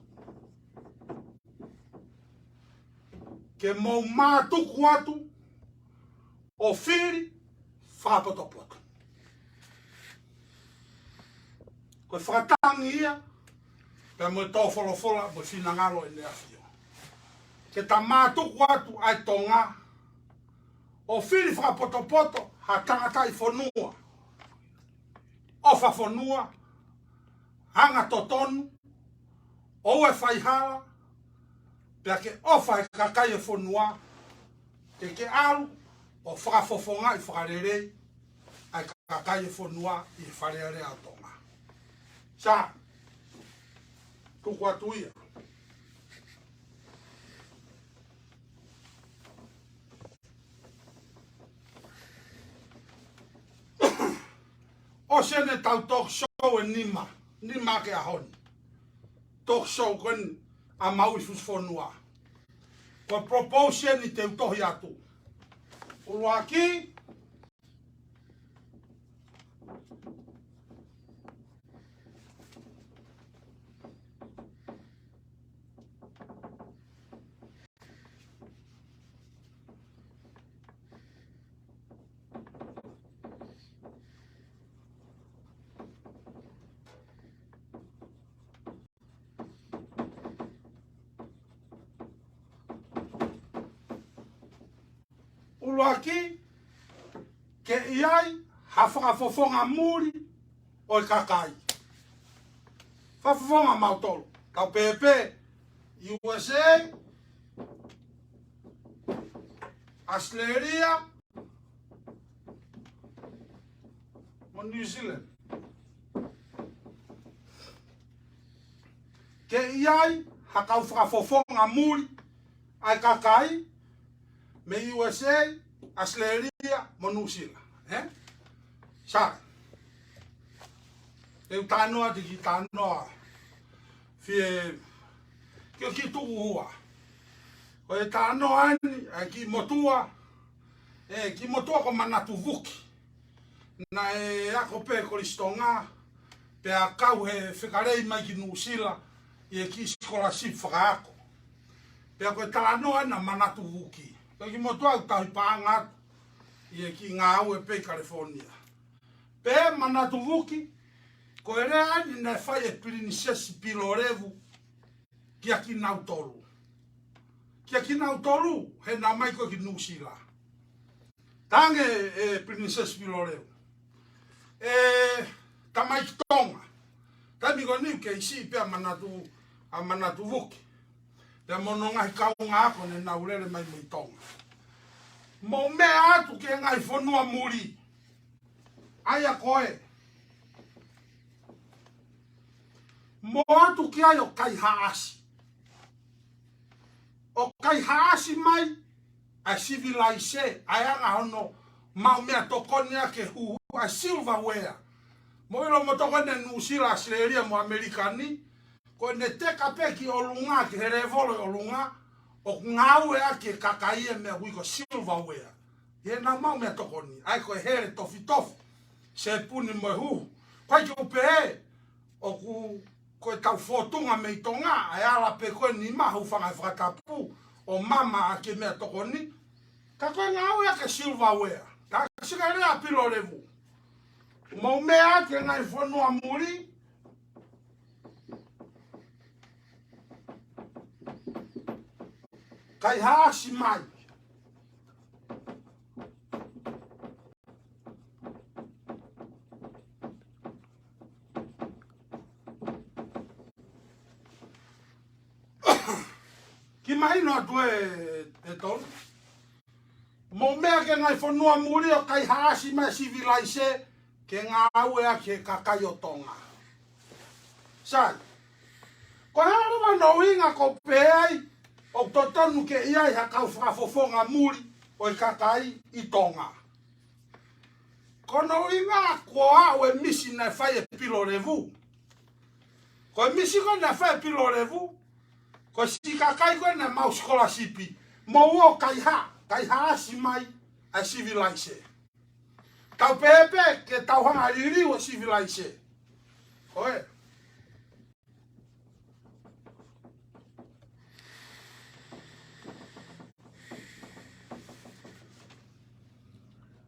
Ke mau mātuku atu o whiri whapotopoto. Koe whakatangi ia, pe mo tō wholofola mo whinangalo e nea whio. Ke ta mātuku atu ai tonga, o whiri whapotopoto ha tangatai whonua. Ofa whonua, hanga totonu, oue whaihala, pia ke ofa e kakai e whonua, ke alu o whakafofonga i whakarerei, ai kakai e whonua i whareare a tonga. Sa, tuku atu ia. O sene tau talk show e nima ke ahoni. Talk show kwen a maui fusfonua. Ko propose ni te utohi atu. Ulu aki. Ulu aki. Ke iai hawhakafofonga muri o i kakai. Whafofonga mautolo. Tau pepe USA, Australia, o New Zealand. Ke iai hakau whakafofonga muri ai kakai me USA, Australia, mo New Zealand. Sa. Eu tanoa di ki tanoa. Fie kio ki tu hua. Ko e tanoa ani ki motua. Ki motua ko manatu vuki. Na e ako pe kolistonga. Pe a kau he whikarei mai ki New Zealand. I ki scholarship whakaako. Pe a koe tanoa na manatu vuki. Pe ki motua u tahi paanga. I ki ngā au e pe California. Pe manatu vuki. Ko e rea ni na whai e pirinisesi pilorevu ki a ki nau tolu. Ki a ki nau tolu, he nā mai koe ki nusila. Tange e pirinisesi pilorevu. Tamai ki tonga. Tami ko niu ke isi pia manatu vuki. Pia mono ngai kaunga ako ne nau lele mai mui tonga. Mo mea atu ke ngai whonua muri. Aia koe. Mo atu ki ai o kai haasi. O kai haasi mai, a civilise, a anga hono, mau mea tokone ake hu, a silverware. Mo ilo mo tokone nusila Australia mo Amerikani, ko ne teka peki o lunga ki here volo o lunga, o ngau e ake kakaie mea wiko silverware. He na mau mea tokoni. Ai koe here tofi tofi. Se puni mo hu. Pai ki upe e. O ku koe tau fotunga me i tonga. Ai ala pe koe ni mahu whangai whakatapu. O mama a ke mea tokoni. Ka koe ngā ua ke silverware. Ka sika rea pilo revu. Mau mea ke ngai whanua muri. Kai haasi mai. Ki mai no atu e tonu. Mo mea ke ngai whanua muri o kai haasi mai civilise ke ngā aue ke kakai o tonga. Sai. Ko hara no inga ko peai o totonu ke iai hakau whakafofonga muri o i kakai i tonga. Ko no inga ko au e misi na whai e pilo revu. Ko e misi ko na whai e pilo revu. Ko si kakai ko na mau scholarship. Mo o kai ha si mai a civilise. Tau pepe ke tau hanga riri o civilise. Oe.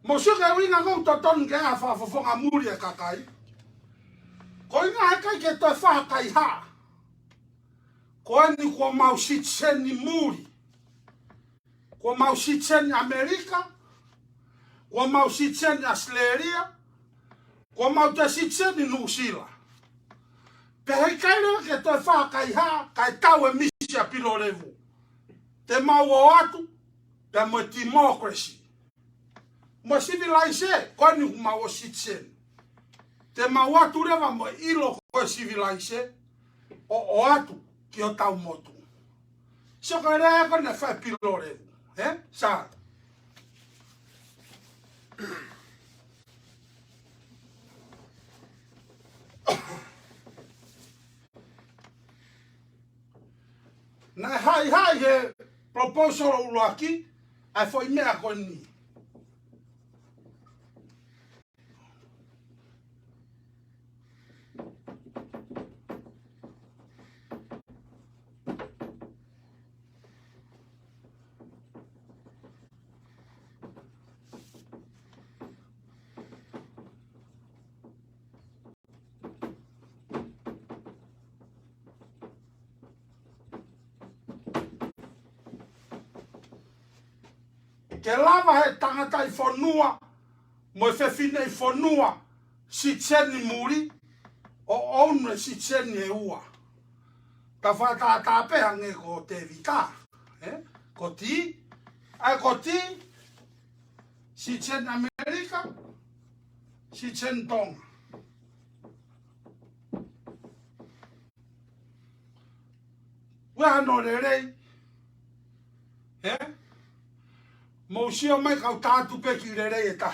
Mo suka winga ngau toton ke a whafofonga muri e kakai. Ko inga hekai ke toi whakai ha. Ko eni ko mau sitseni muri. Ko mau sitseni Amerika. Ko mau sitseni Australia. Ko mau te sitseni New Zealand. Pe hekai leo ke toi whakai ha. Kai tau e misi a pilo revu. Te mau o atu. Pe mo democracy. Mo civilise, ko ni kuma o sitsen. Te mau atu rewa mo ilo ko civilise, o atu ki o tau motu. So ka rea ko na whai pilo revu. Sa. Na hai he proposal ulo aki, ai foi mea ko ni. Ke lava he tangata I whanua, mo e whewhine I whanua, si tseni muri, o onu si tseni e ua. Ta whata tāpeha nge ko te vita, ko ti, ai ko ti, si tseni Amerika, si tseni Tonga. Wea no re rei, mo sio mai kau tātu pe ki re rei e ta.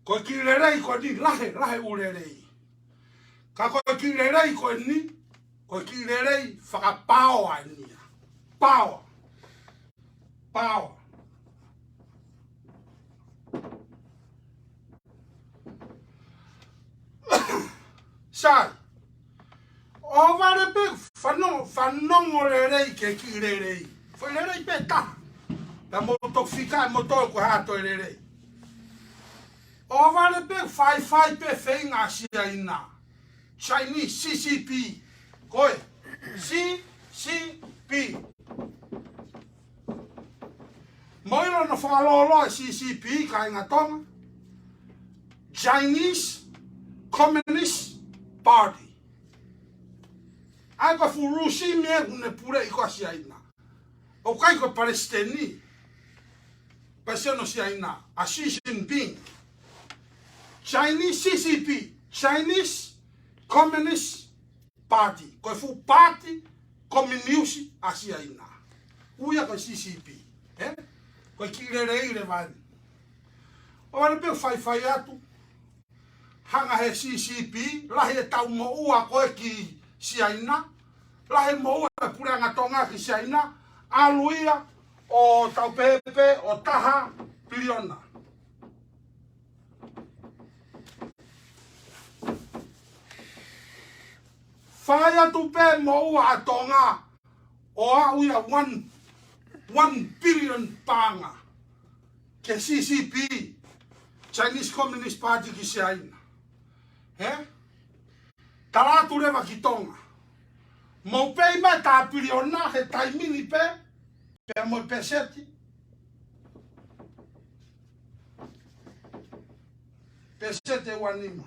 Ko ki re rei ko ni lahe u re rei. Ka ko ki re rei ko ni, ko ki re rei whakapao a nia. Pao. Pao. Sai. O vare pe whanongo re rei ke ki re rei. Foi re rei pe ta. Ta mo tok fika mo to ko hato re rei. O vare pe fai pe whenga sia ina. Chinese CCP. Koe. CCP. Moiro no whakalolo CCP ka inga tonga. Chinese Communist Party. Ai ko furusi me une pure I ko sia ina. O kai ko Palestini. Paseno sia ina. A Xi Jinping. Chinese CCP. Chinese Communist Party. Ko fu party communist a sia ina. Uia ko CCP. Ko ki re vani. O ana pe fai atu. Hanga he CCP, lahi e tau mo ua koe ki siaina. Lahi mo ua e pureanga tonga ki siaina. Aluia o tau pepe o taha piliona. Fai atu pe mo ua a tonga o a uia 1 billion panga ke CCP, Chinese Communist Party ki siaina. Talatu rewa ki tonga. Mo pei mai ta piliona he taimini pe mo peseti. Pesete wanima.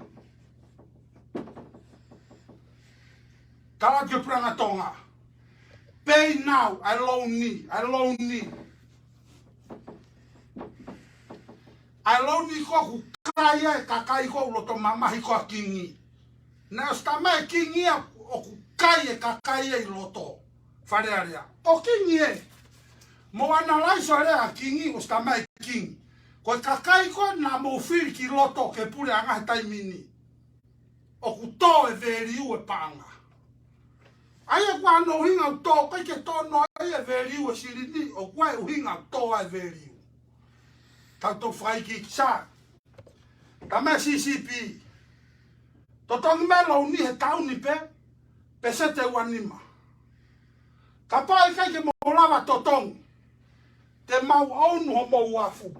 Talatu pranga tonga. Pay now, I loan ni. I loan ni ko ku kaya e kakai ko loto mama hi ko kingi. Na sta mai kingi o ku kaya kakai e loto. Fare area. O kingi e. Mo analyze area kingi o sta mai kingi. Ko kakai ko na mo fil ki loto ke pure anga tai mini. O ku to e veri u e panga. Aia kwa no hinga to kai ke to no ai veri u siridi o kwa hinga to ai veri. Tanto fai ki sa. Tama CCP. Totong melo ni he tau ni pe sete wanima. Kapai kai ke mo lava totong. Te mau au no mo wafu.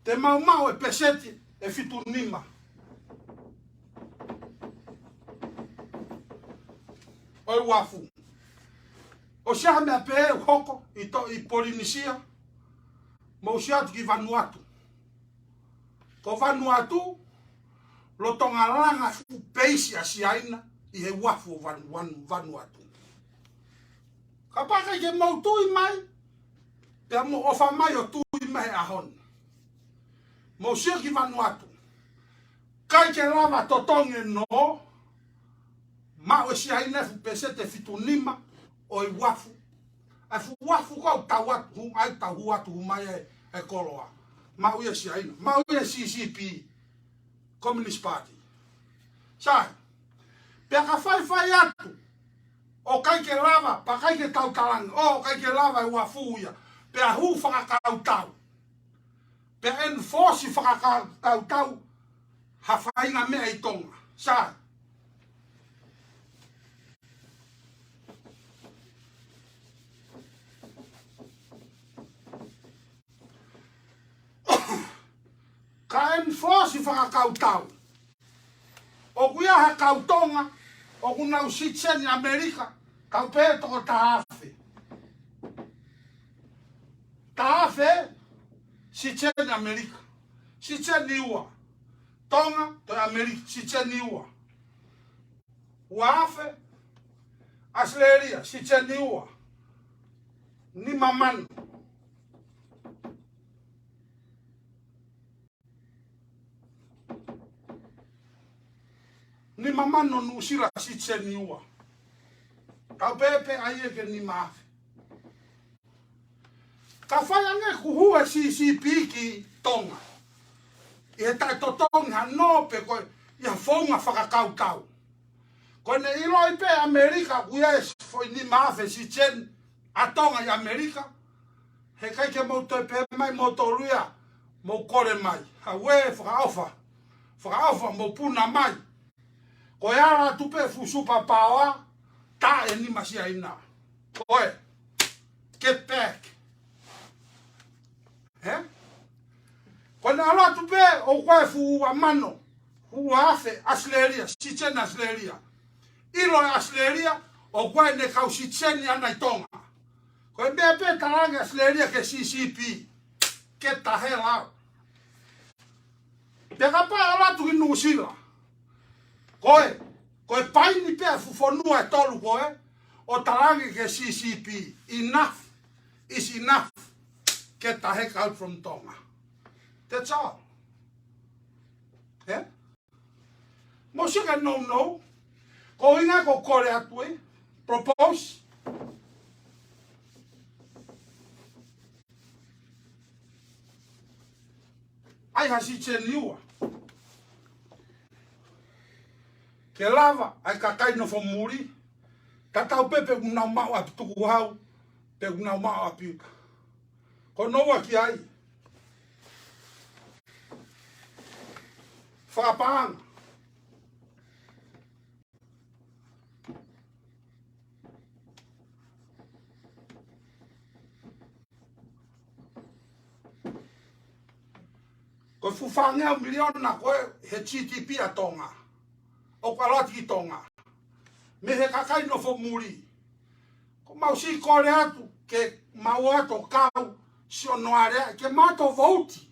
Te mau e pesete e fitu nima. Oi wafu. O sia me pe hoko i Polinisia. Mo sia ki Vanuatu. Ko Vanuatu lo tonga langa fu peisi asiaina i he wafu Vanuatu. Kapaka ke mo tui mai. Te mo ofa mai o tui mai ahon. Mo sia ki Vanuatu. Kai ke lava totonge no. Ma o siaina fu pesete fitunima. Oi wafu. A fu wafu ko tawat hu ai tawat hu mai e koloa. Ma uia siaina. Ma uia CCP. Communist Party. Sai. Peka fai atu. O kai ke lava. Pa kai ke tau talang. O kai ke lava e wafu uia. Pea hu whakakau tau. Pea enforce whakakau tau. Ha whainga mea i tonga. Sai. Ka enforce whakakau tau. O kuia ha kautonga. O kuna usitsen Amerika. Kau peto o tahafe. Tahafe. Sitsen Amerika. Sitsen niua. Tonga to Amerika. Sitsen niua. Uafe. Asleria. Sitsen niua. Ni mamano. Ni mamano nusira sitsen niua. Kau pepe aie ke ni maafe. Ka whaiange kuhua CCP ki tonga. I he tai totonga no pe koe i ha whaunga whakakau tau. Koe ne iloi pe Amerika kuia e foi ni maafe sitsen a tonga i Amerika. He kai ke mouto pe mai moto luia mo kore mai. Ha we whakaofa mo puna mai. Koe ara tupe fusupa paoa. Ta e ni masia ina. Koe. Get back. Koe na ala tupe o koe fu amano. Fu afe asleria. Sitsen asleria. Ilo asleria o koe ne kau sitsen ana i tonga. Koe mea pe tarangi asleria ke CCP. Get the hell out. Peka pa ala tu ki nusila. Koe paini pe fufonua e tolu koe. O tarangi ke CCP. Enough is enough. Get the heck out from Tonga. That's all. Yeah? Mo sika no. Ko inga ko kore atui. Propose. ai hasi te niua. Ke lava ai kakai no fomuri. Tatau pepe unau mau api tuku hau. Pe unau mau api. Ko noa ki ai. Whakapāanga. Ko fuwhangea miliona koe he GDP a tonga. O karati ki tonga. Me he kakai no fomuri. Ko mau si kore atu ke mau ato kau si o noarea ke mato vouti.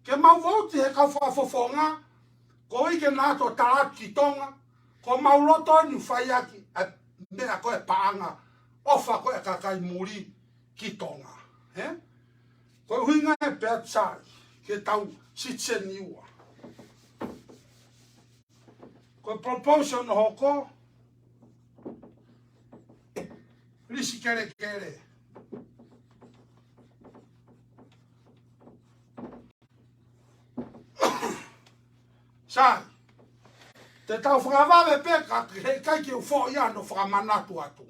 Ke mau vouti he kau whafofonga ko ike nato tarati ki tonga ko mau loto ni whaiaki mea koe paanga ofa koe kakai muri ki tonga. Ko huinga e peatsai ke tau sitse niua. Ko proportion hoko risi kere kere. Sai, te tau whakawawe peka he kai ki ufo ia no whakamanatu atu.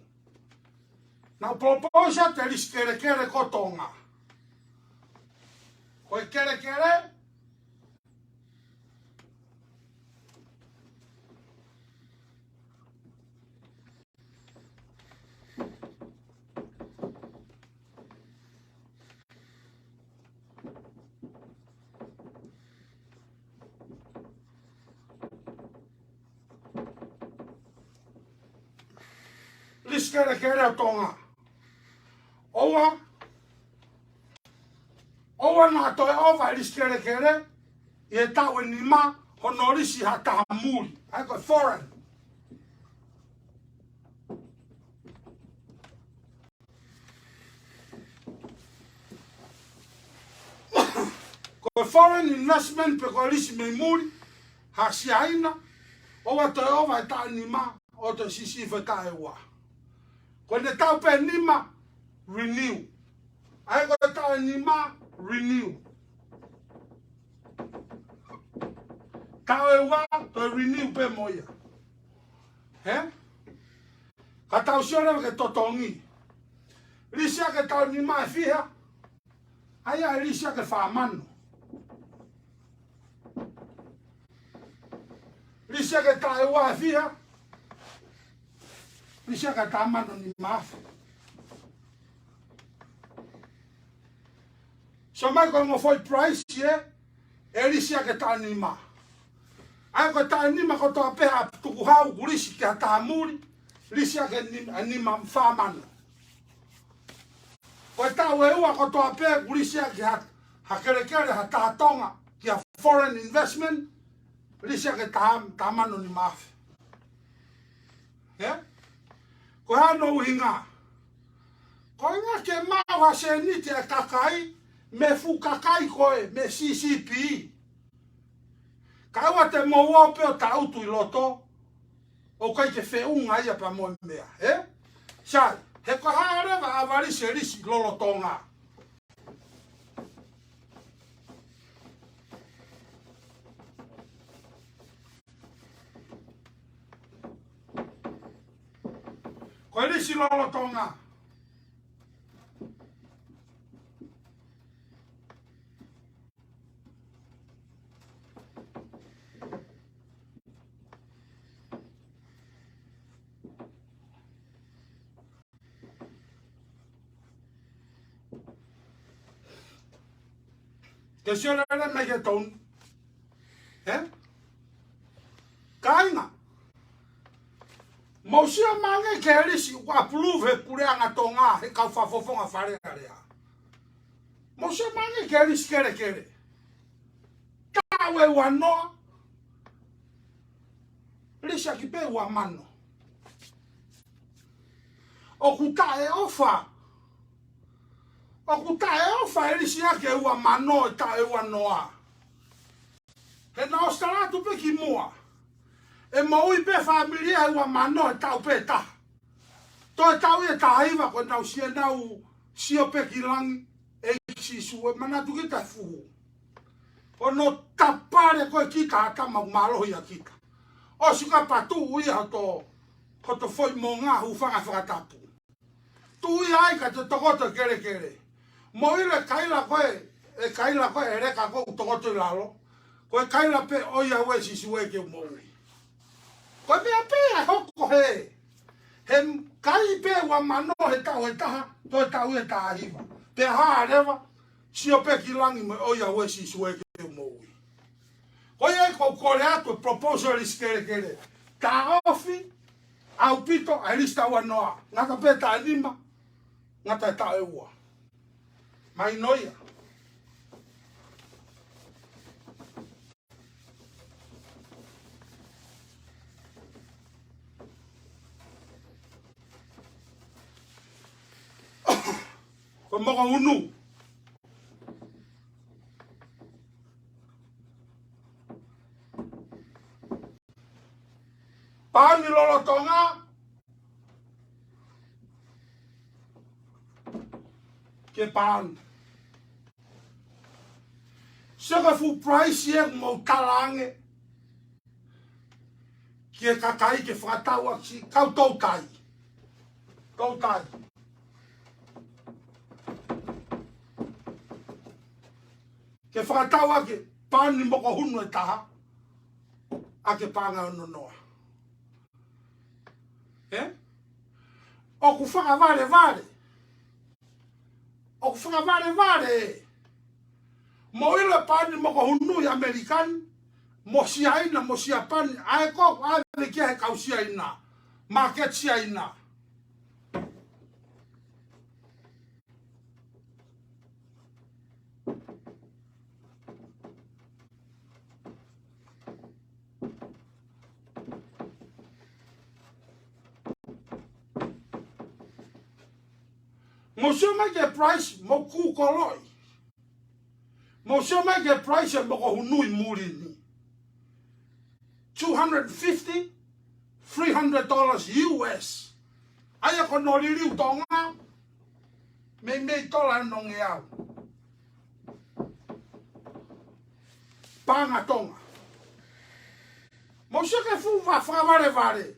Nau proportion te risi kere kere ko tonga. Koe kere kere, kere kere o tonga. Owa na toe ova kere kere, e tau e nima honorisi ha tahamuri. Ai koe foreign. Koe foreign investment pe koe risi me muri, ha siaina, owa toe ova e tau nima, o te sisi wheta e wa. Koe ne tau pe nima, renew. Ai koe tau nima, renew. Tau e wa, to renew pe moia. Ka tau siore ke totongi. Risia ke tau nima e fiha, ai ai risia ke whamano. Risia ke tau e wa e fiha, risia ke tau mano ni mafi. So mai ko ngo foi price ye, risia ke tau nima. Ai ko tau nima ko toa peha tuku hau, risi ke tahamuri, risia ke nima whamano. Ko tau e ua ko toa peha, risia ke ha kere kere ha tahatonga, ki a foreign investment, risia ke tahamano ni mafi. Ko hano uhinga. Ko inga ke mawa se nite e kakai, me fu kakai koe, me CCP. Ka ua te moua peo ta utu i loto, o kai te whiunga ia pa moe mea. Sai, he ko haarewa avari se risi lolo tonga. Ko risi lolo tonga. Ke siora ere me ke tonu. Kainga. Mausia mange ke risi wa pluve pureanga tonga he kau whafofonga wharea rea. Mausia mange ke risi kere kere. Tau e wanoa. Risi aki pe wa mano. O kuta e ofa. O kuta e ofa e risi ake e ua mano e ta e ua noa. He na ostaratu pe ki mua. E maui pe familia e ua mano e tau pe ta. To e tau e ta haiva ko nau sia nau sio pe ki langi e si su e manatu ki ta fuhu. Ono tapare koe kita ata maumalohi a kita. O suka patu ia hoto foi mo ngā hufanga whakatapu. Tu ia ai ka te tokoto kere kere. Mo ile kaila koe, kaila koe e reka koe tokoto i lalo. Koe kaila pe oia we sisue ke moui. Koe mea pea hoko he. He kai pe wa mano he tau he taha, toi tau he taha hiva. Pe haa rewa, sio pe ki langi me oia we sisue ke moui. Koe e kou kore atu proposal iskere kere. Ta ofi, au pito, a lista ua noa. Ngata pe ta anima, ngata e ta e ua. Mai noia. Koe moka unu. Pani lolo tonga. Ke pan. Saka fu price ye mo talange. Ke kakai ke whakataua si kau tautai. Tautai. Ke whakataua ke pani moko hunu e taha. A ke panga ono noa. O ku whakavare vare. O ku whakavare vare. Mo ila pani moko hunu i Amerikan. Mo siaina, mo siapani. Ae kok, ae me kia he kau siaina. Market siaina. Mo sio mai ke price mo ku koloi. Mo sio mai ke price mo ko hunui muri ni. $250, $300 US. Aya ko no riu tonga. Me tola no ngeau. Panga tonga. Mo sio ke fu va vare.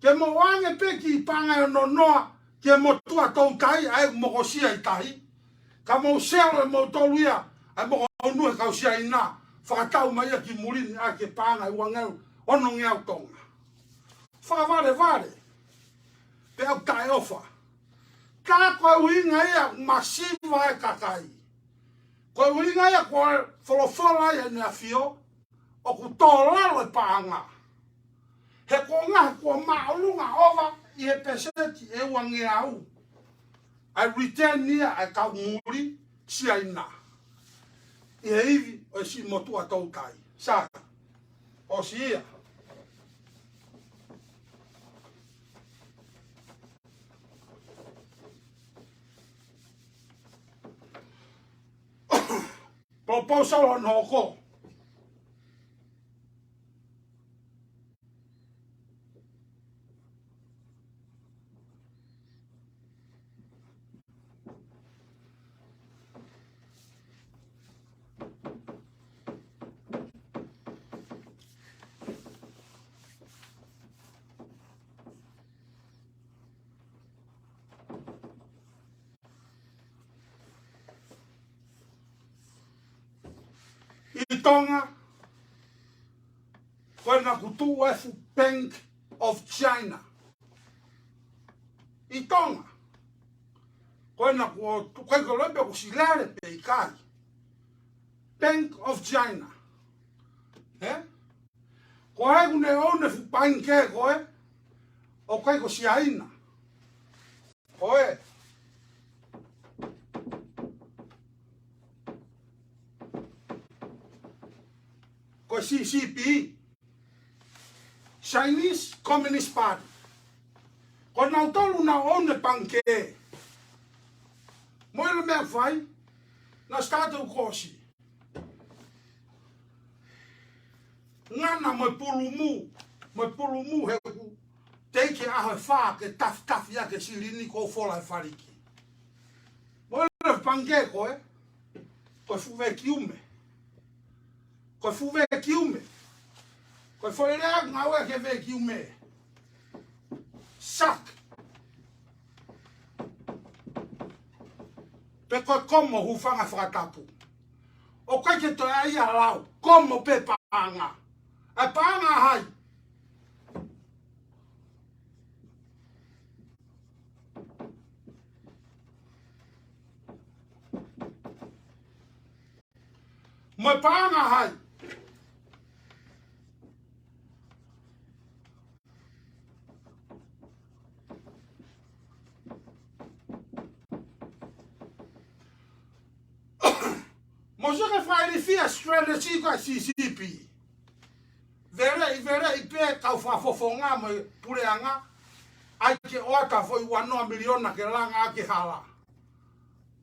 Ke mo wange pe ki panga no noa. Ke mo tua tau tai ai mo ko sia i tai. Ka mo selo mo toluia ai mo ko nu ka sia ina. Whakatau mai ki muri a ke panga i wangau. Ono ngeau tonga. Whakavare. Pe au tai ofa. Ka koe uinga ia masiva e kakai. Koe uinga ia koe wholofola ia ni a fio. O ku tōlalo e panga. He ko ngā ko maulunga ova. I he peseti e wange au. I return nia a kau muri sia ina. I he iwi o si motua tau tai. Saka. O si ia. Proposal on hoko. I tonga, koe na kutu efu Bank of China. I tonga, koe na koe ko lepe ko silare pe i kai. Bank of China. Koe kune one fu panke koe, o koe ko siaina. Koe. Koe CCP. Chinese Communist Party. Koe nau tolu na one panke. Moile mea fai, na statu kosi. Ngana mo pulumu he ku teike aho fa ke taf ya ke silini ko fola fariki. Moile panke koe, koe fuve kiume. Koe fuwe kiume. Koe whaerea ngawe ke ve kiume. Sak. Pe koe komo hufanga whakatapu. O koe ke toi ai a lau. Komo pe paanga. A paanga hai. Mo paanga hai. Mo se ke whaere fia strategy ka CCP. Vere i pe kau whafofonga mo pureanga. Ai ke oata foi 1 miliona ke langa ke hala.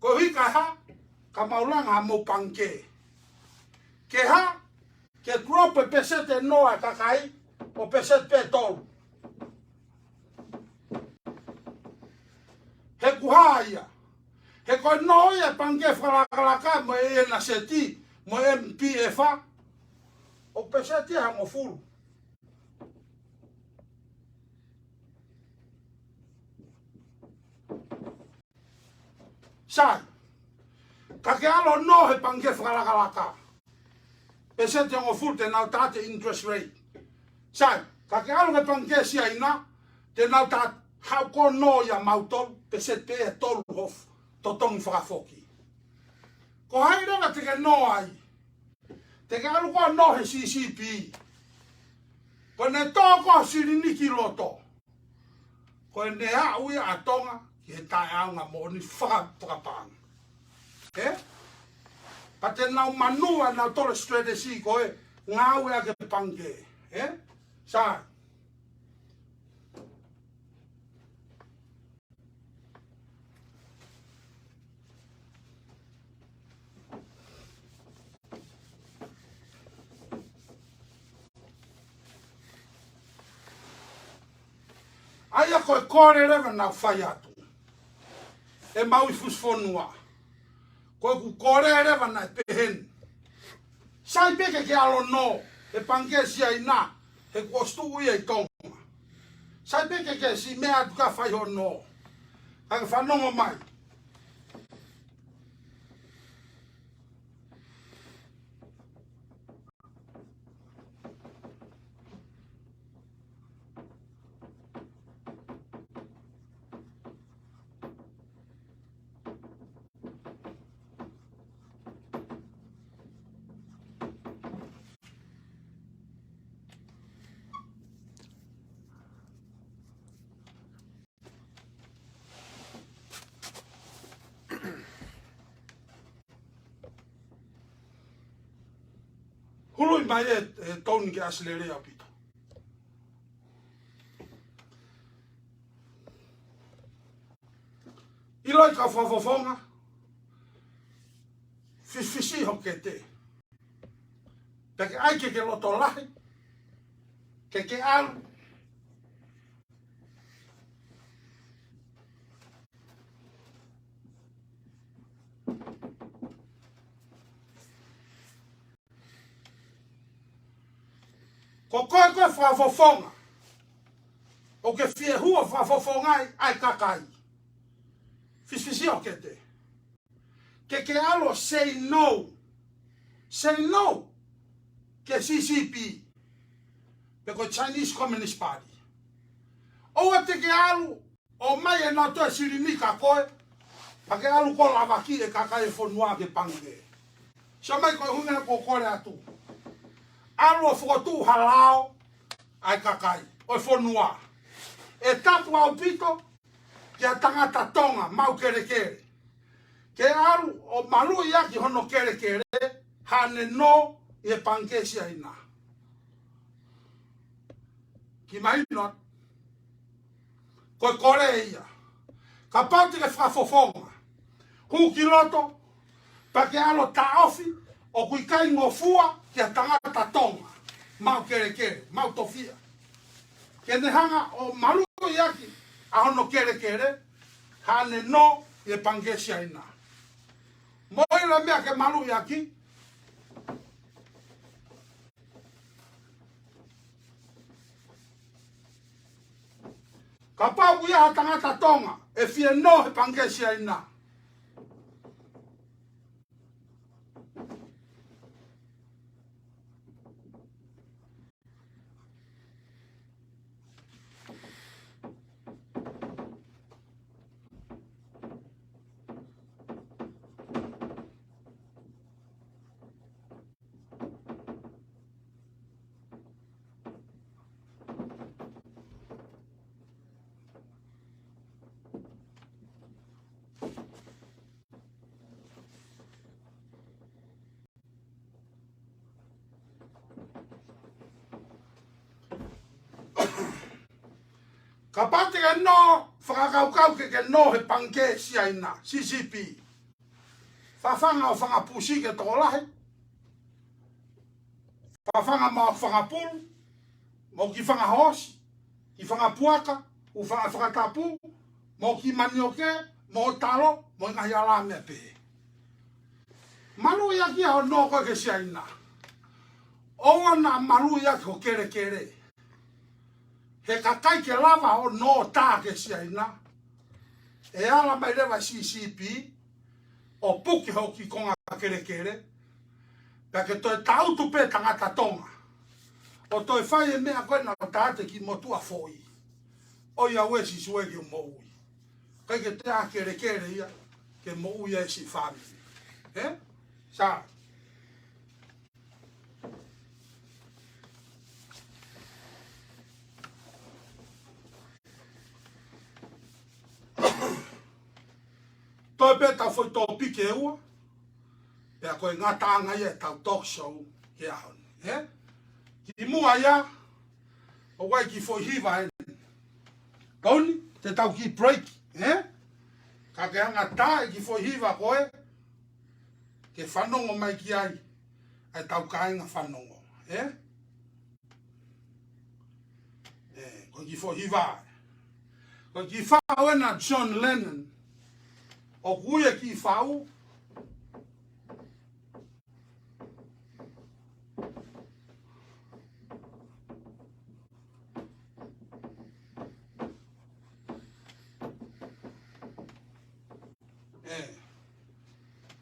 Ko hika ha, ka maulanga mo panke. Ke ha, ke grope pesete noa kakai, o pesete pe tolu. He kuhaia. He koe noia panke whalakalaka mo e na seti, mo MPFA. O pesete hango furu. Sai, ka ke alo no he panke whalakalaka. Pesete hango furu te nau tate interest rate. Sai, ka ke alo he panke sia ina, te nau tate hau ko noia mautol, pesete pe tolu hof. Totong whakafoki. Ko hairanga te ke no ai. Te ke alu koa no he CCP. Ko ne tōko siriniki loto. Ko ne haui a tonga ki he tae aunga mo ni whakapanga. Pa te nau manua nau tole strategy ko e ngāui a ke pange. Sai. Aia koe kore rewa nau whai atu. E maui fusfonua. Koe ku kore rewa nai pehen. Sai peke ke alo no. E pange sia ina. He kostu ui e tonga. Sai peke ke si mea atu ka whai ho no. Kaka whanongo mai. Hului mai e toni ke asilere a pito. Iloi ka whafofonga. Fisi ho ke te. Peke ai ke loto lahi. Ke alu. Ko koe koe whafofonga. O ke fie hua whafofonga ai kakai. Fisi o ke te. Ke alo say no. Say no. Ke CCP. Peko Chinese Communist Party. Oa te ke alu. O mai e nato e sirinika koe. Pa ke alu ko lavaki e kakai e whanua ke pange. So mai koe hunga ko kore atu. Alo fotu halao ai kakai o fonua e tapu au pito ke tangata tonga mau kere ke alu o malu ia ki hono kere hane no e pankesia ina ki mai no ko kore ia ka pati ke fafofonga hu kiloto pa ke alo taofi o kui kai ngofua ke tangata tonga mau kere mau tofia ke ne hanga o malu yaki a hono kere hane no e pangesia ina moi la mea ke malu yaki Ka pau ia tangata tonga, e fia no he pangesi aina. Ka pate ke no, whakakaukau ke no he pangesi aina, CCP. Whawhanga o whangapusi ke toko lahi. Whawhanga ma whangapulu, mo ki whangahosi, ki whangapuaka, u whangatapu, mo ki manioke, mo talo, mo ngahi ala mea pehe. Malu ia ki hao no koe ke siaina. Owa na malu ia ko kere kere. He kakai ke lava o no tā ke siaina. E ala mai rewa CCP, o puki ho ki konga kere kere. Pake toi tautu pe tangata tonga. O toi whai e mea koe na tāte ki motua foi. O ia wesi sue ki mo ui. Kai ke te a kere kere ia, ke mo ui e si family. Sa. Toi pe tau foi tō pike ua. Pea koe ngā tānga ia tau talk show ke ahon. Ki mua ia, o wai ki foi hiva e. Kauni, te tau ki break. Ka ke anga tā e ki foi hiva koe. Ke whanongo mai ki ai. Ai tau kāinga whanongo. Koe ki foi hiva. Koe ki whao ena John Lennon. O kuia ki whao.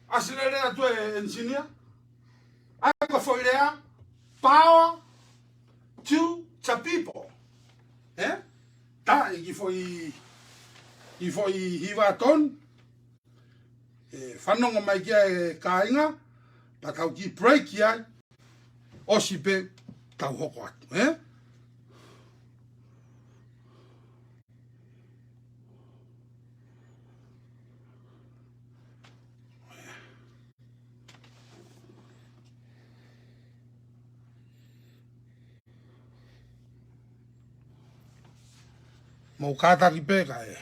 Asilere a tu engineer. Ai ko foi rea. Power to the people. Ta i ki foi hiva ton. Whanonga mai kia e kāinga. Pa tau ki break ia. O si pe tau hoko atu. Mau kātaki pēka e.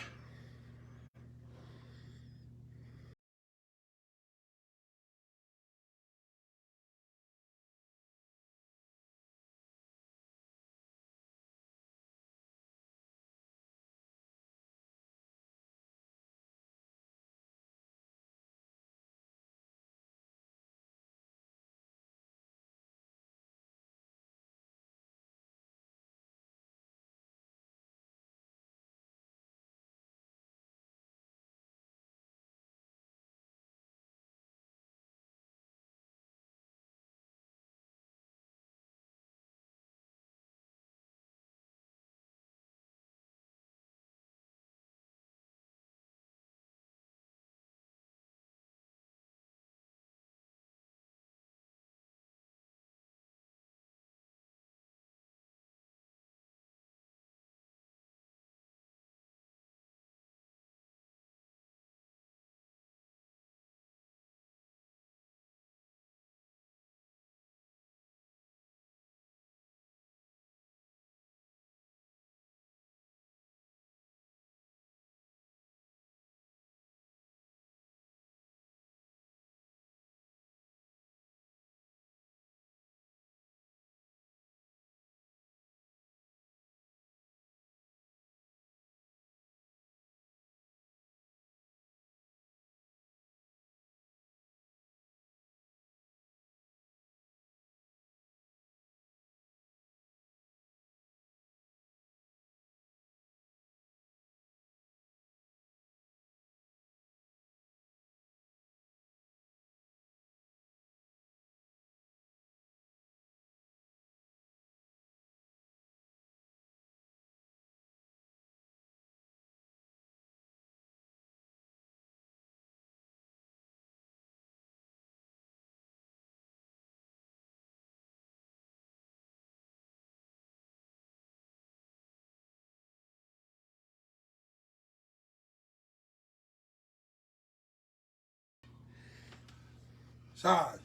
Sai.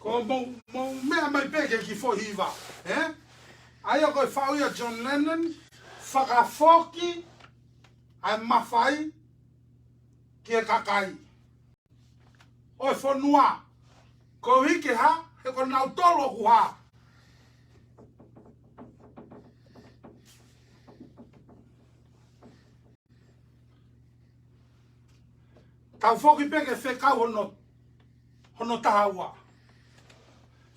Ko mo mea mai peke ki fo hiva. Ai o koe whauia John Lennon, whakafoki ai mawhai ki e kakai. Oi whanua, ko hike ha, he ko nau tolo ku ha. Tau foki peke whekau hono tahaua.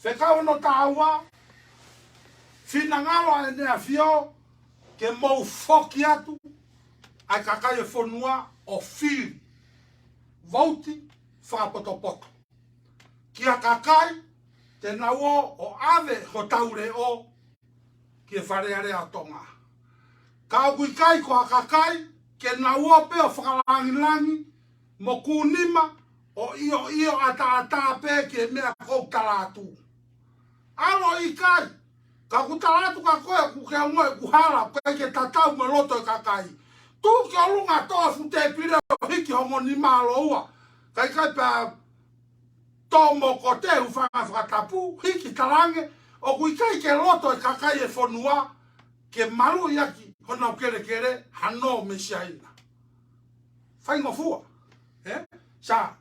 Whekau hono tahaua, whina ngalo e nea whio, ke mou foki atu, ai kakai e whanua o whiri. Vauti, whakapotopoto. Kia kakai, te naua o ave ho taure o, ki e wharearea tonga. Ka kui kai ko a kakai, ke naua pe o whakalangilangi, mo kunima, o io ata pe ki e mea kou talatu. Alo i kai, ka ku talatu ka koe ku ke ngoe ku hala, koe ke tatau me loto e kakai. Tu ki o lunga toa fute pire o hiki hongo ni malo ua. Kai kai pa tomo ko te whakatapu, hiki tarange, o kui kai ke loto e kakai e whanua, ke maru iaki, honau kere kere, hano me siaina. Whaingo fua, sa.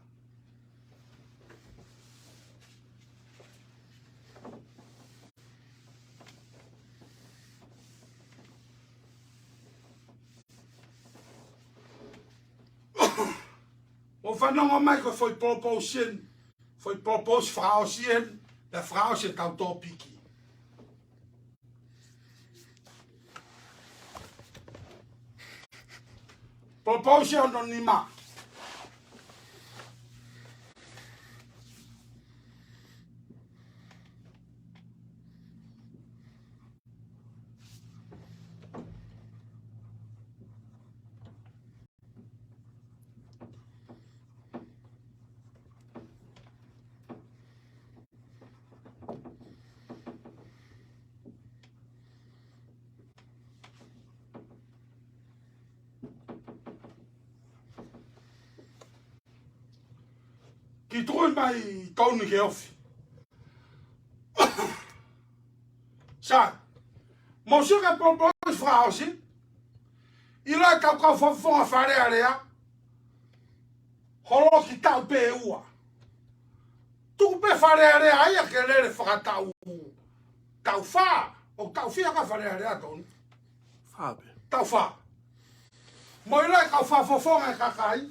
O whanonga mai ko foi propose frau sien, la frau se tau tō piki. Propose anonima. Ki tui mai tauni ke ofi. Sa, mo suka propose frau si, ila tau kau whawhonga wharea rea, holo ki tau pe ua. Tuku pe wharea rea aia ke lere whakatau tau wha, o tau whia ka wharea rea tonu. Whape. Tau wha. Mo ila kau whawhonga e kakai,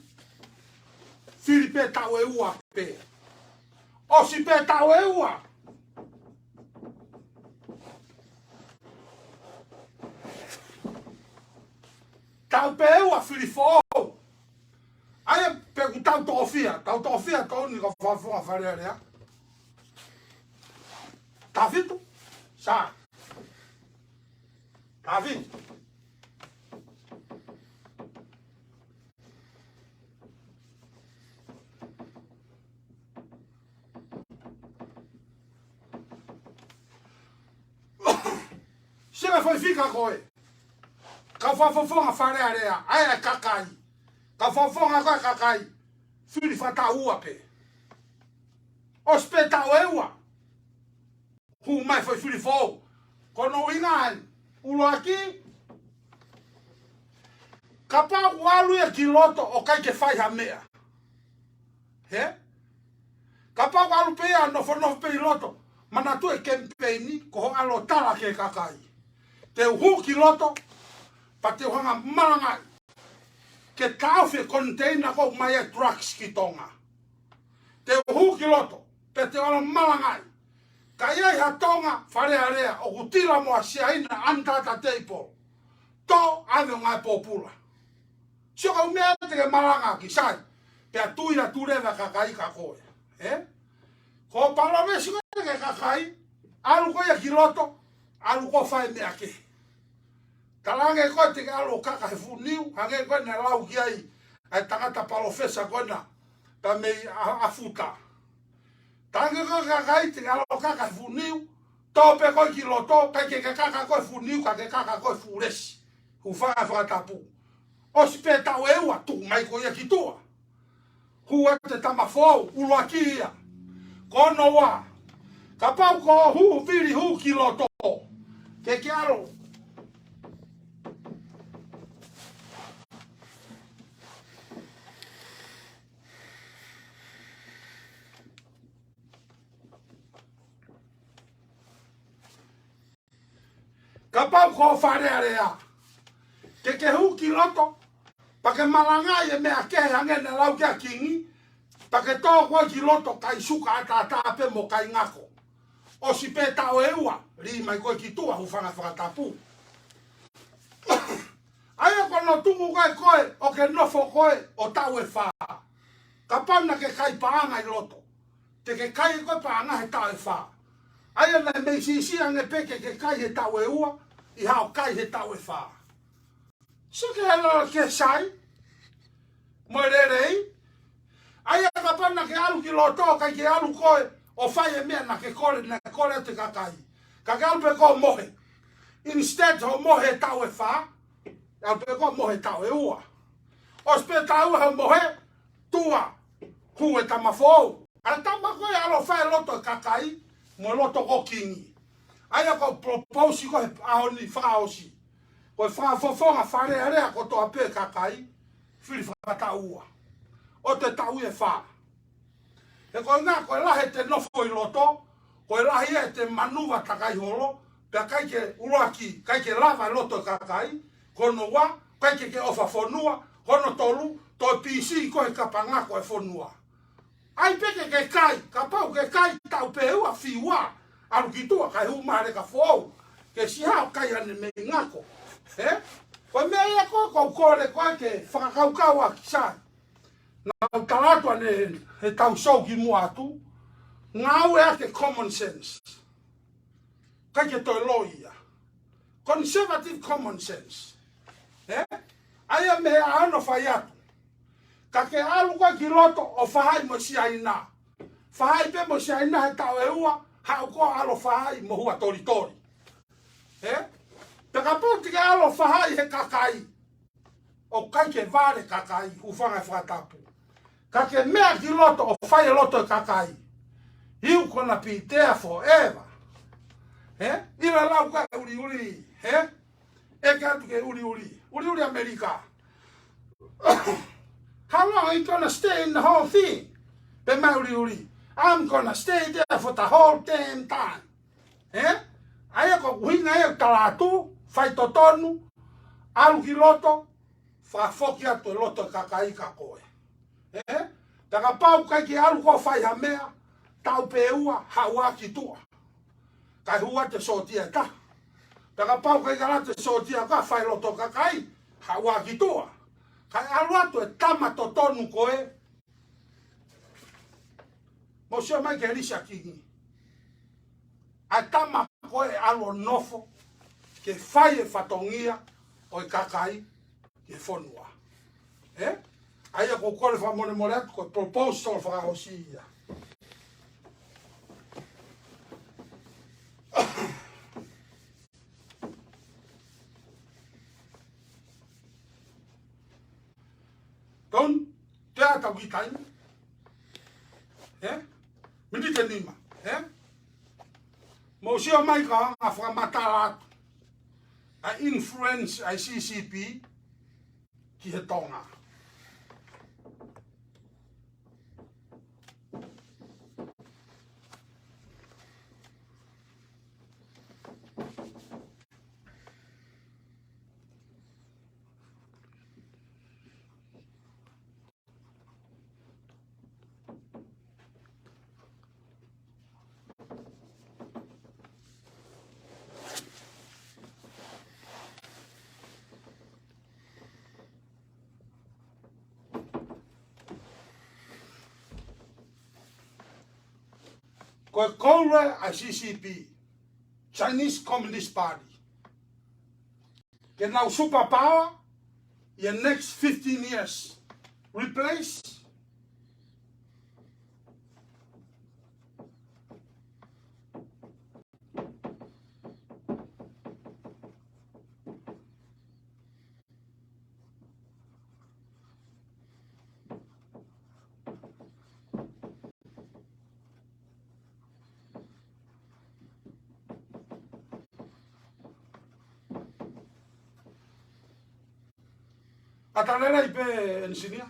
whiri pe tau e ua pe. O si pe tau e ua. Tau pe ua whiri fo. Aia pe ku tau tofia tonu ka whawhonga wharea rea. Ta fitu? Sa. Ta fitu? Sera foi fica koe. Ka whawhonga wharea rea, aia kakai. Ka whawhonga koe kakai. Whiri whata ua pe. O spe tau e ua. Hu mai foi whiri fōu. Kono ingaen. Ulo aki. Ka pāku alu e ki loto o kai ke whai ha mea. He? Ka pāku alu pea no whanau pe i loto. Mana tu e kempeini ko ho alo tala ke kakai. Te uhu ki loto, pa te uhanga marangai. Ke tauwhi container ko mai e drugs ki tonga. Te uhu ki loto, pe te uhanga marangai. Ka iei ha tonga, wharea rea, o kutila moa siaina antata teipo. To ave ngai popula. Sio ka umea te ke maranga ki sai, pe a tuira tureva kakai ka koe. Ko palavesi koe ke kakai, alu koe ki loto, alu ko whai mea ke. Talange koe te alo kaka he funiu, hange koe ne lau ki ai, ai tangata palofesa koe na, ta mei a futa. Talange koe kakai te alo kaka he funiu, tope koe ki loto, kai ke kaka koe funiu, ka ke kaka koe furesi, hu whaka whakatapu. O si pe tau e ua, tu mai koe ki tua. Ko palavesi koe ke kakai, alu koe ki loto, alu ko whai mea ke. Talange koe kakai te alo kaka he funiu, hange koe ne lau ki ai, ai tangata palofesa koe na, ta mei a futa. Talange koe kakai te alo kaka he funiu, kai ke kaka koe funiu, ka ke kaka koe furesi, hu whaka whakatapu. O si pe tau e ua, tu mai koe ki tua. hua te tamafou, uloakia. Kono wa. Ka pau ko hu viri hu ki loto. Ke alo. Ka pau ko whare area. Ke hu ki loto. Pake malanga ye mea ke angene lau kia kingi. Pake tō kwa ki loto kai suka ata tape mo kai ngako. O si pe tau e ua. Ri mai koe ki tua hufanga whakatapu. Aia kono tungu kai koe o ke nofo koe o tau e wha. Ka pau na ke kai paanga i loto. Te ke kai koe paanga he tau e wha. Aia nei mei sisi ange peke ke kai he tau e ua. I hao kai he tau e wha. So ke hela ke sai. Moe rei. Aia ka pana ke alu ki loto kai ke alu koe. O whai e mea na ke kore te kakai. Ka ke alu pe ko mohe. Instead ho mohe tau e wha. Alu pe ko mohe tau e ua. O spe tau e mohe. Tua. Hu e tamafou. Ala tama koe alo whai loto e kakai. Mo loto ko kingi. Aia ko proposi ko ahoni whaosi. Ko whafofonga whare area ko toa pe kakai. Whiri whakata ua. O te tau e wha. E koe ngā koe lahe te nofo i loto. Koe lahe e te manuwa takai holo. Pea kai ke uruaki, kai ke lava i loto e kakai. Kono wa, kai ke ofa whonua. Kono tolu, toi PC koe kapanga koe whonua. Ai peke ke kai, ka pau ke kai tau pe ua whiwa. Aru ki tua kai humare ka whou. Ke si hao kai ane me ngako. Koe mea ia koe kou kore koe ke whakakaukau a kisai. Nā talatu ane he tau sou ki mua atu. Ngā ue ake common sense. Kai ke toi loia. Conservative common sense. Aia me ano whai atu. Ka ke alu koe ki loto o whahai mo si aina. Whahai pe mo si aina he tau e ua. Hau ko alo whahai mo hua tori tori. Peka poti ke alo whahai he kakai. O kai ke vare kakai ufanga e whatapu. Ka ke mea ki loto o whai loto e kakai. Hiu kona pitea forever. Ira lau ka uri uri. E ka atu ke uri uri. Uri uri Amerika. How long are you gonna stay in the whole thing? Pe mai uri uri. I'm gonna stay there for the whole damn time. Aia ko huinga e talatu. Whai totonu. Alu ki loto. Whafoki atu e loto kakai ka koe. Taka pau kai ki alu ko whai ha mea. Tau pe ua haua ki tua. Kai hua te sotia ka. Taka pau kai kara te sotia ka whai loto kakai. Haua ki tua. Kai alu atu e tama totonu koe. Mo sio mai ke risa kingi. A tama koe alo nofo. Ke whai e whatongia. O e kakai. Ke whonua. Aia ko kore whamone more atu. Ko propose tol whakahosi ia. Don, te ata witai. Mindi te nima. Mo sio mai ka a whamatara atu. A influence a CCP ki he tonga. Koe koure a CCP, Chinese Communist Party. Ke nau superpower, in the next 15 years, replace Atalera ipe ensinia.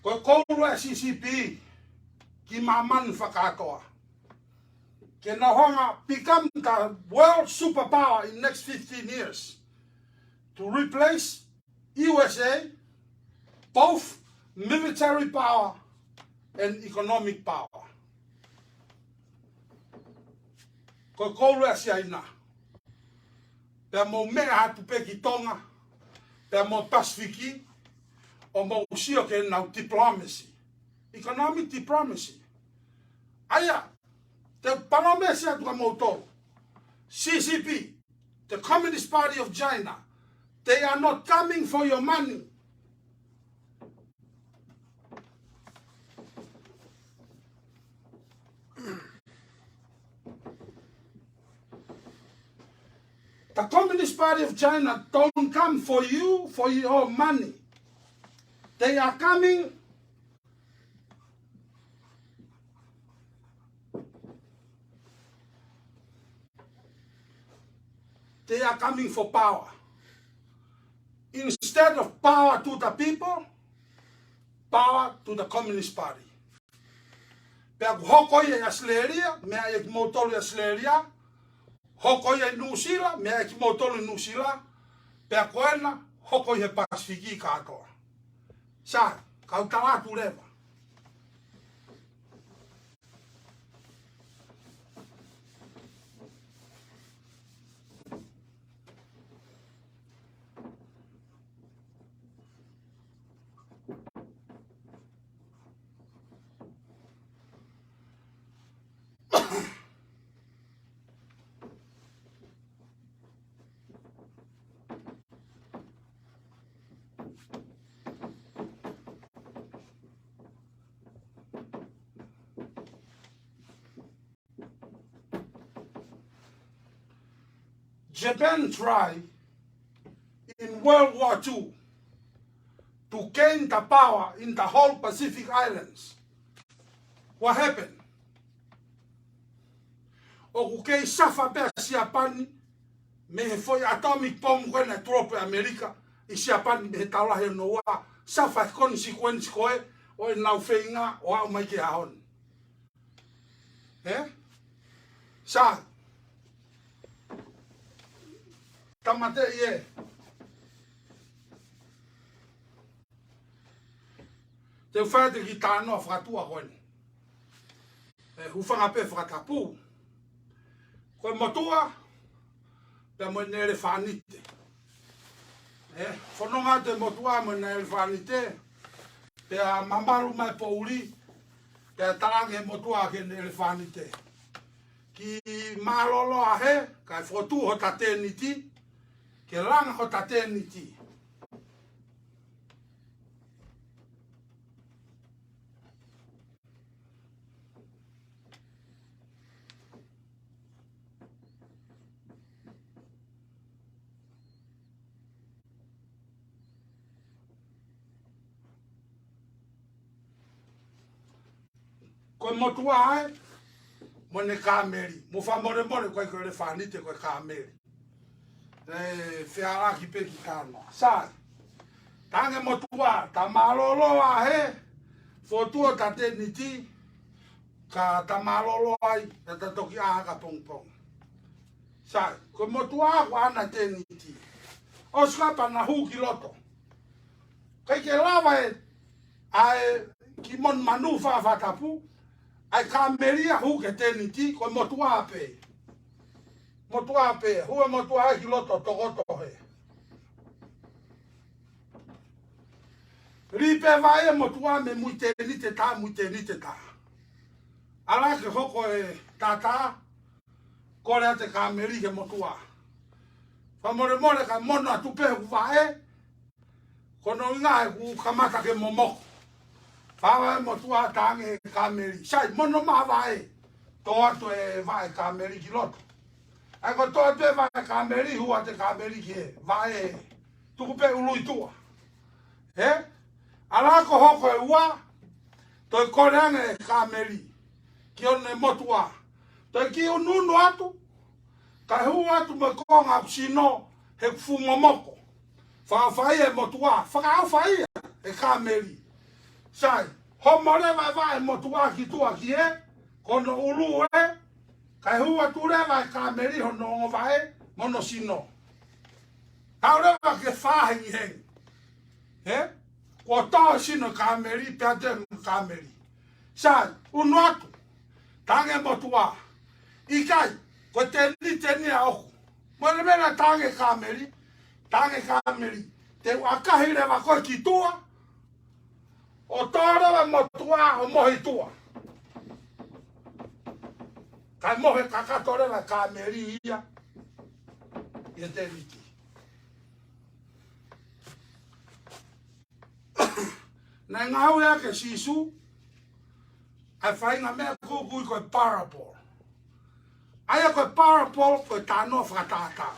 Ko koulu e CCP ki maman whakatoa. Ke na honga become the world superpower in next 15 years to replace USA, both military power and economic power. Ko koulu e siaina. Pea mo mea hatu pe ki Tonga, pea mo Pasifiki, o mo usio ke nau diplomacy. Economic diplomacy. Aya, te panomesi atu ka moutou. CCP, the Communist Party of China, they are not coming for your money. The Communist Party of China don't come for you, for your money. They are coming for power. Instead of power to the people, power to the Communist Party. Pea hoko ye asleria, mea ye motolo asleria, hoko ye nusila, mea ye motolo nusila, pea koena, hoko ye Pasifiki katoa. Sa, kau talatu leva. Japan tried in World War II to gain the power in the whole Pacific Islands. What happened? O kukei safa pe siapani me he foi atomic bomb kwena trope America i siapani me he taula he noa safa consequence koe o e nau feinga o au mai ke ahon. Sa tamate ye te whaete ki tānoa whakatua koen. Hufanga pe whakatapu. Koe motua, pe mo nere whanite. Whanonga te motua mo nere whanite, pe a mamaru mai pouri, pe a tarange motua ke nere whanite. Ki malolo a he, kai whotu ho tate niti, ke langa ho tate niti. Koe motua ai, mo ne kāmeri. Mo whamore more koe koe le whanite koe kāmeri. Whiara ki pe ki kānoa. Sāi, tange motua, ta malolo a he, whotua ta te niti, ka ta malolo ai, ta toki aha ka pong pong. Sāi, koe motua ko ana te niti. O skapa na hu ki loto. Kai ke lawa e, ai, ki mon manu whawhatapu, ai kāmeria hu ke te niti, koe motua ape. Motua ape, hua motua ai ki loto tokoto he. Ripe vai e motua me muite nite ta, muite nite ta. Ala ke hoko e tata, kore ate kāmeri ke motua. Whamore more ka mono atupe ku vai, kono inga e ku kamata ke momoko. Whawa e motua tange kāmeri. Sai, mono maa vai. Tō atu e vai kāmeri ki loto. Ai ko tō atu e vai kāmeri, hua te kāmeri ki e. Vai e tuku pe ului tua. Ala ko hoko e ua, toi koreanga e kāmeri. Ki one motua. Toi ki o nunu atu, kai hua atu me konga sino he kufu momoko. Whaafai e motua, whakaawhai e kāmeri. Sai, ho more vai motua ki tua ki e, kono ulu e, kai hua ture vai kāmeri ho no vai, mono sino. Tau rewa ke whahengi hengi. He? Kua tau sino kāmeri, pia te kāmeri. Sai, unu atu, tange motua. Ikai, ko te ni a oku. Mwere mena tange kāmeri, te wakahi rewa koe ki tua, o tōrewa motua o mohi tua. Kai mohe kakatorewa kāmeri ia, ia te riki. Nai ngau ea ke sisu, ai whainga mea kukui koe parable. Aia koe parable koe tānoa whakatata.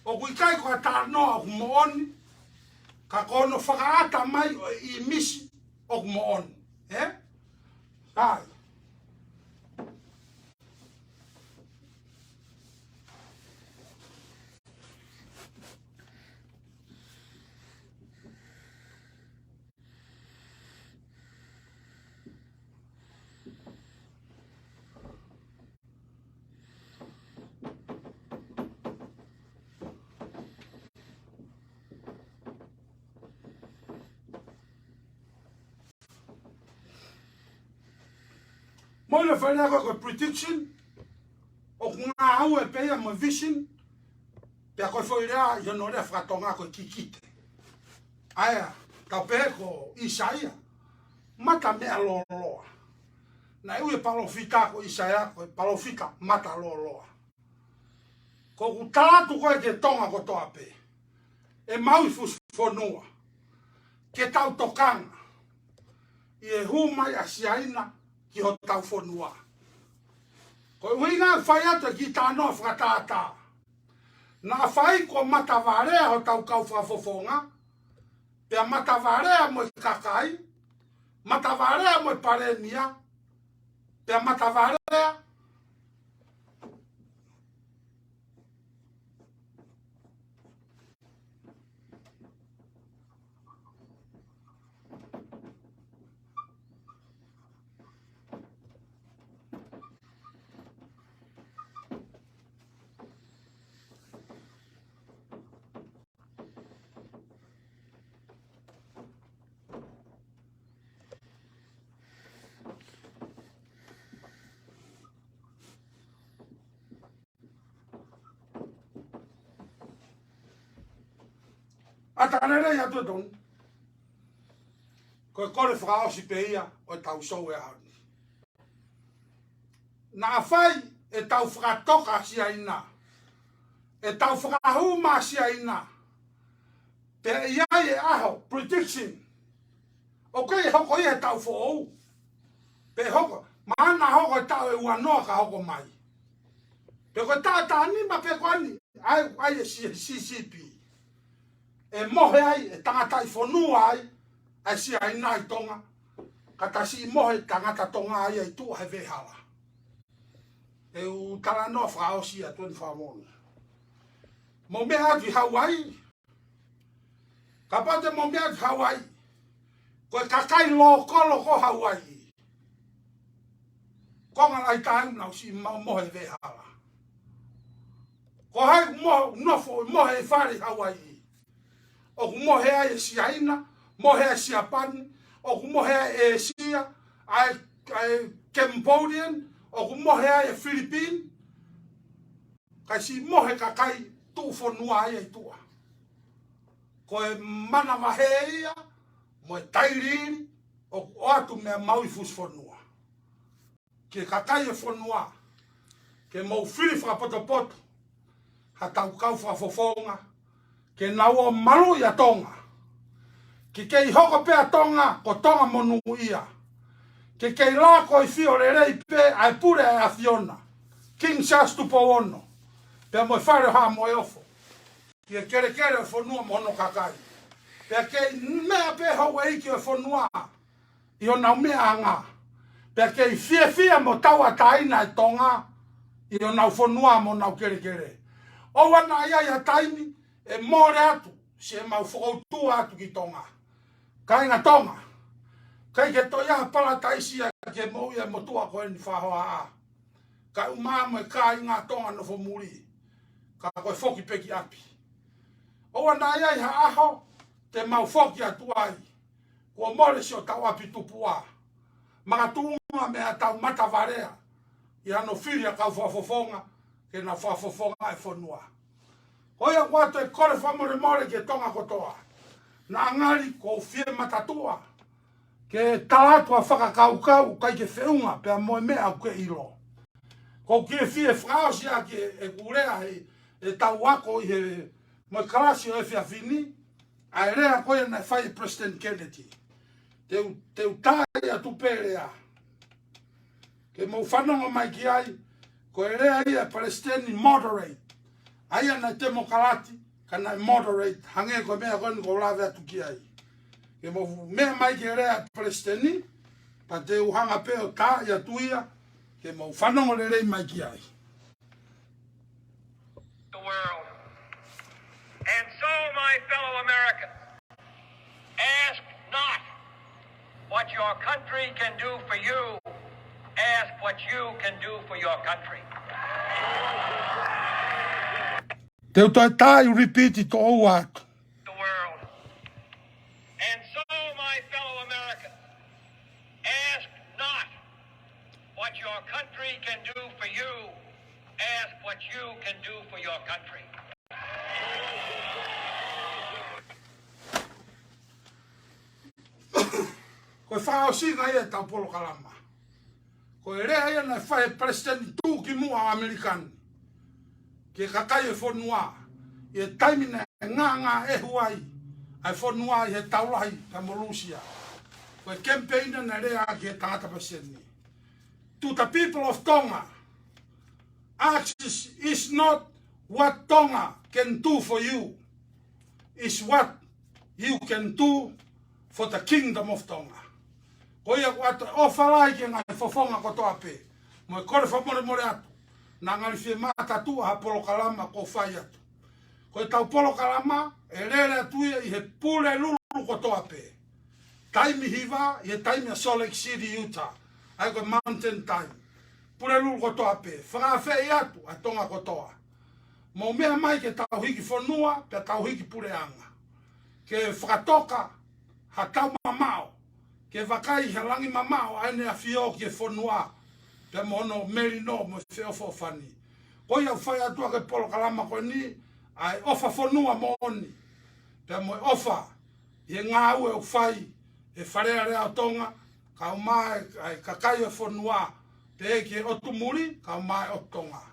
O kui kai koe tānoa o kumooni, ka kono whakaata mai I misi o kumooni. Ai. Mo le whainga koe prediction, o ngā hau e peia mo vision, pia koe whoirea I hono rea whakatonga koe kikite. Aia, tau pehe ko Isaia, mata mea loa. Na ue palofita ko Isaia, koe palofita mata loa. Ko ku tātu koe ke tonga ko toa pe. E maui fusfonua, ke tau tokanga, I e humai a siaina, ki ho tau whanua. Ko uinga whai ata ki tānoa whakatata. Nā whai ko matawarea ho tau kau whafofonga, pia matawarea mo kakai, matawarea mo parenia, pia matawarea Atanere ia tu don. Ko kore whakaosi pe ia o tau sou e hauni. Nā whai e tau whakatoka sia ina. E tau whakahuma sia ina. Pe iai e aho, prediction. O kei hoko ia tau whoou. Pe hoko, maana hoko e tau e uanoa ka hoko mai. Pe ko tā nima pe koani, ai e CCP. E mohe ai, e tangata I whanua ai si ai nai tonga. Kata si mohe tangata tonga ai tu hai vehala. E u tala no whaosi a tuen whamoni. Mo mea atu Hawaii. Kapate mo mea atu Hawaii. Koe kakai lo kolo ko Hawaii. Konga lai tae nau si mohe vehala. Ko hai mohe e whare Hawaii. O ku mohe ai e siaina, mohe ai siapani, o ku mohe ai e sia, ai Cambodian, o ku mohe ai e Philippine. Kai si mohe kakai tu whanua ai e tua. Ko e mana wahe ia, mo e tairiri, o ku atu mea maui fus whanua. Ke kakai e whanua, ke mau whiri whakapoto, ha tau kau whafofonga, ke naua malu ia tonga. Ke kei hoko pea tonga, ko tonga monu ia. Ke kei la ko I fio le rei pe, ai pure ai a Fiona. King Charles tupo ono. Pea mo whare ha mo e ofo. Ke kere o whanua mono kakai. Pea kei mea pe hau e iki o whanua. I o nau mea anga. Pea kei fia mo taua taina e tonga. I o nau whanua mo nau kere. O wana ia taimi, e more atu se mau whakautua atu ki tonga. Kai ngā tonga. Kai ke toia pala taisia ke mau ia motua koe ni whahoa a. Kai umama e kai ngā tonga no whamuri. Ka koe whoki peki api. Oa nā iai ha aho te mau whoki atu ai. Kua more si o tau api tupua. Maka tunga mea tau mata varea. I ano whiria kau whafofonga ke na whafofonga e whanua. Hoia wato e kore whamore more ke tonga kotoa. Nā ngari ko whie matatua. Ke talatua whakakaukau kai ke whiunga pia moe mea au ke ilo. Ko ke whie whaaosia ke e kurea e tau wako i he moe karasi o e whiawhini. Ai rea koe na whai President Kennedy. Te utai a tuperea. Ke mau whanonga mai ki ai. Ko e rea ia Palestini moderate. Aia na temo kalati, ka na moderate, hange ko mea koni ko lawe atu ki ai. Ke mo mea mai ke rea Palestini, pa te uhanga peo tā ia tuia, ke mo whanongo le rei mai ki ai. The world. And so, my fellow Americans, ask not what your country can do for you, ask what you can do for your country. Te utai repeat it all atu. The world. And so, my fellow Americans, ask not what your country can do for you, ask what you can do for your country. Koe whaosinga ia tau polo kalama. Koe rea ia na whae President tū ki mua Amerikani. Ke kakai e whanua, e taimina e ngā e huai, ai whanua i he taulahi ka Molusia. Koe campaigna na rea ki he tangata paseni. To the people of Tonga, access is not what Tonga can do for you, is what you can do for the kingdom of Tonga. Koe ia kuato o whalai ki ngai whafonga kotoa pe, mo e kore whamore more atu. Nā ngari whie mātatua ha polo kalama ko whai atu. Koe tau polo kalama e rere atuia i he pule lulu kotoa pe. Taimi hiva i he taimi a Salt Lake City, Utah. Ai koe mountain time. Pule lulu kotoa pe. Whakawhi atu a tonga kotoa. Mo mea mai ke tau hiki whanua pe tau hiki pule anga. Ke whakatoka ha tau mamao. Ke wakai ha langi mamao aine a whio ke whanua. Pe mono meri no mo feo fo fani. Koi au whai atua ke polo kalama koe ni, ai ofa whanua moni. Pe mo ofa, i ngā ue au whai, e wharea rea tonga, ka umai ai kakai e whanua, pe eke otu muri, ka umai o tonga.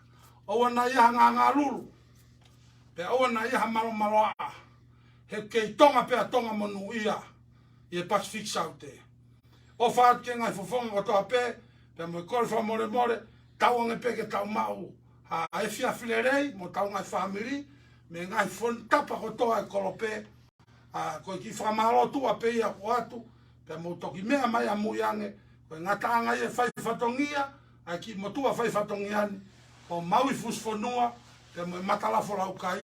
Owa na iha ngā lulu, pe owa na iha malo malo a, he kei tonga pe a tonga monu ia, i e Pacific Saute. Ofa atu ke ngai whafonga kotoa pe, pe mo kore wha more, tau ange peke tau mau, ha e fia whilerei, mo tau ngai whamiri, me ngai whontapa kotoa e kolope, koe ki whamaro tua pe ia ko atu, pe mo toki mea mai a mui ange, koe ngata anga e whai whatongia, ai ki motua whai whatongiani, o maui fusfonua, pe mo e matalafo lau kai,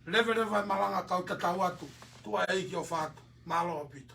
lewe e malanga kau tatau atu, tua e iki o whatu, malo o pito.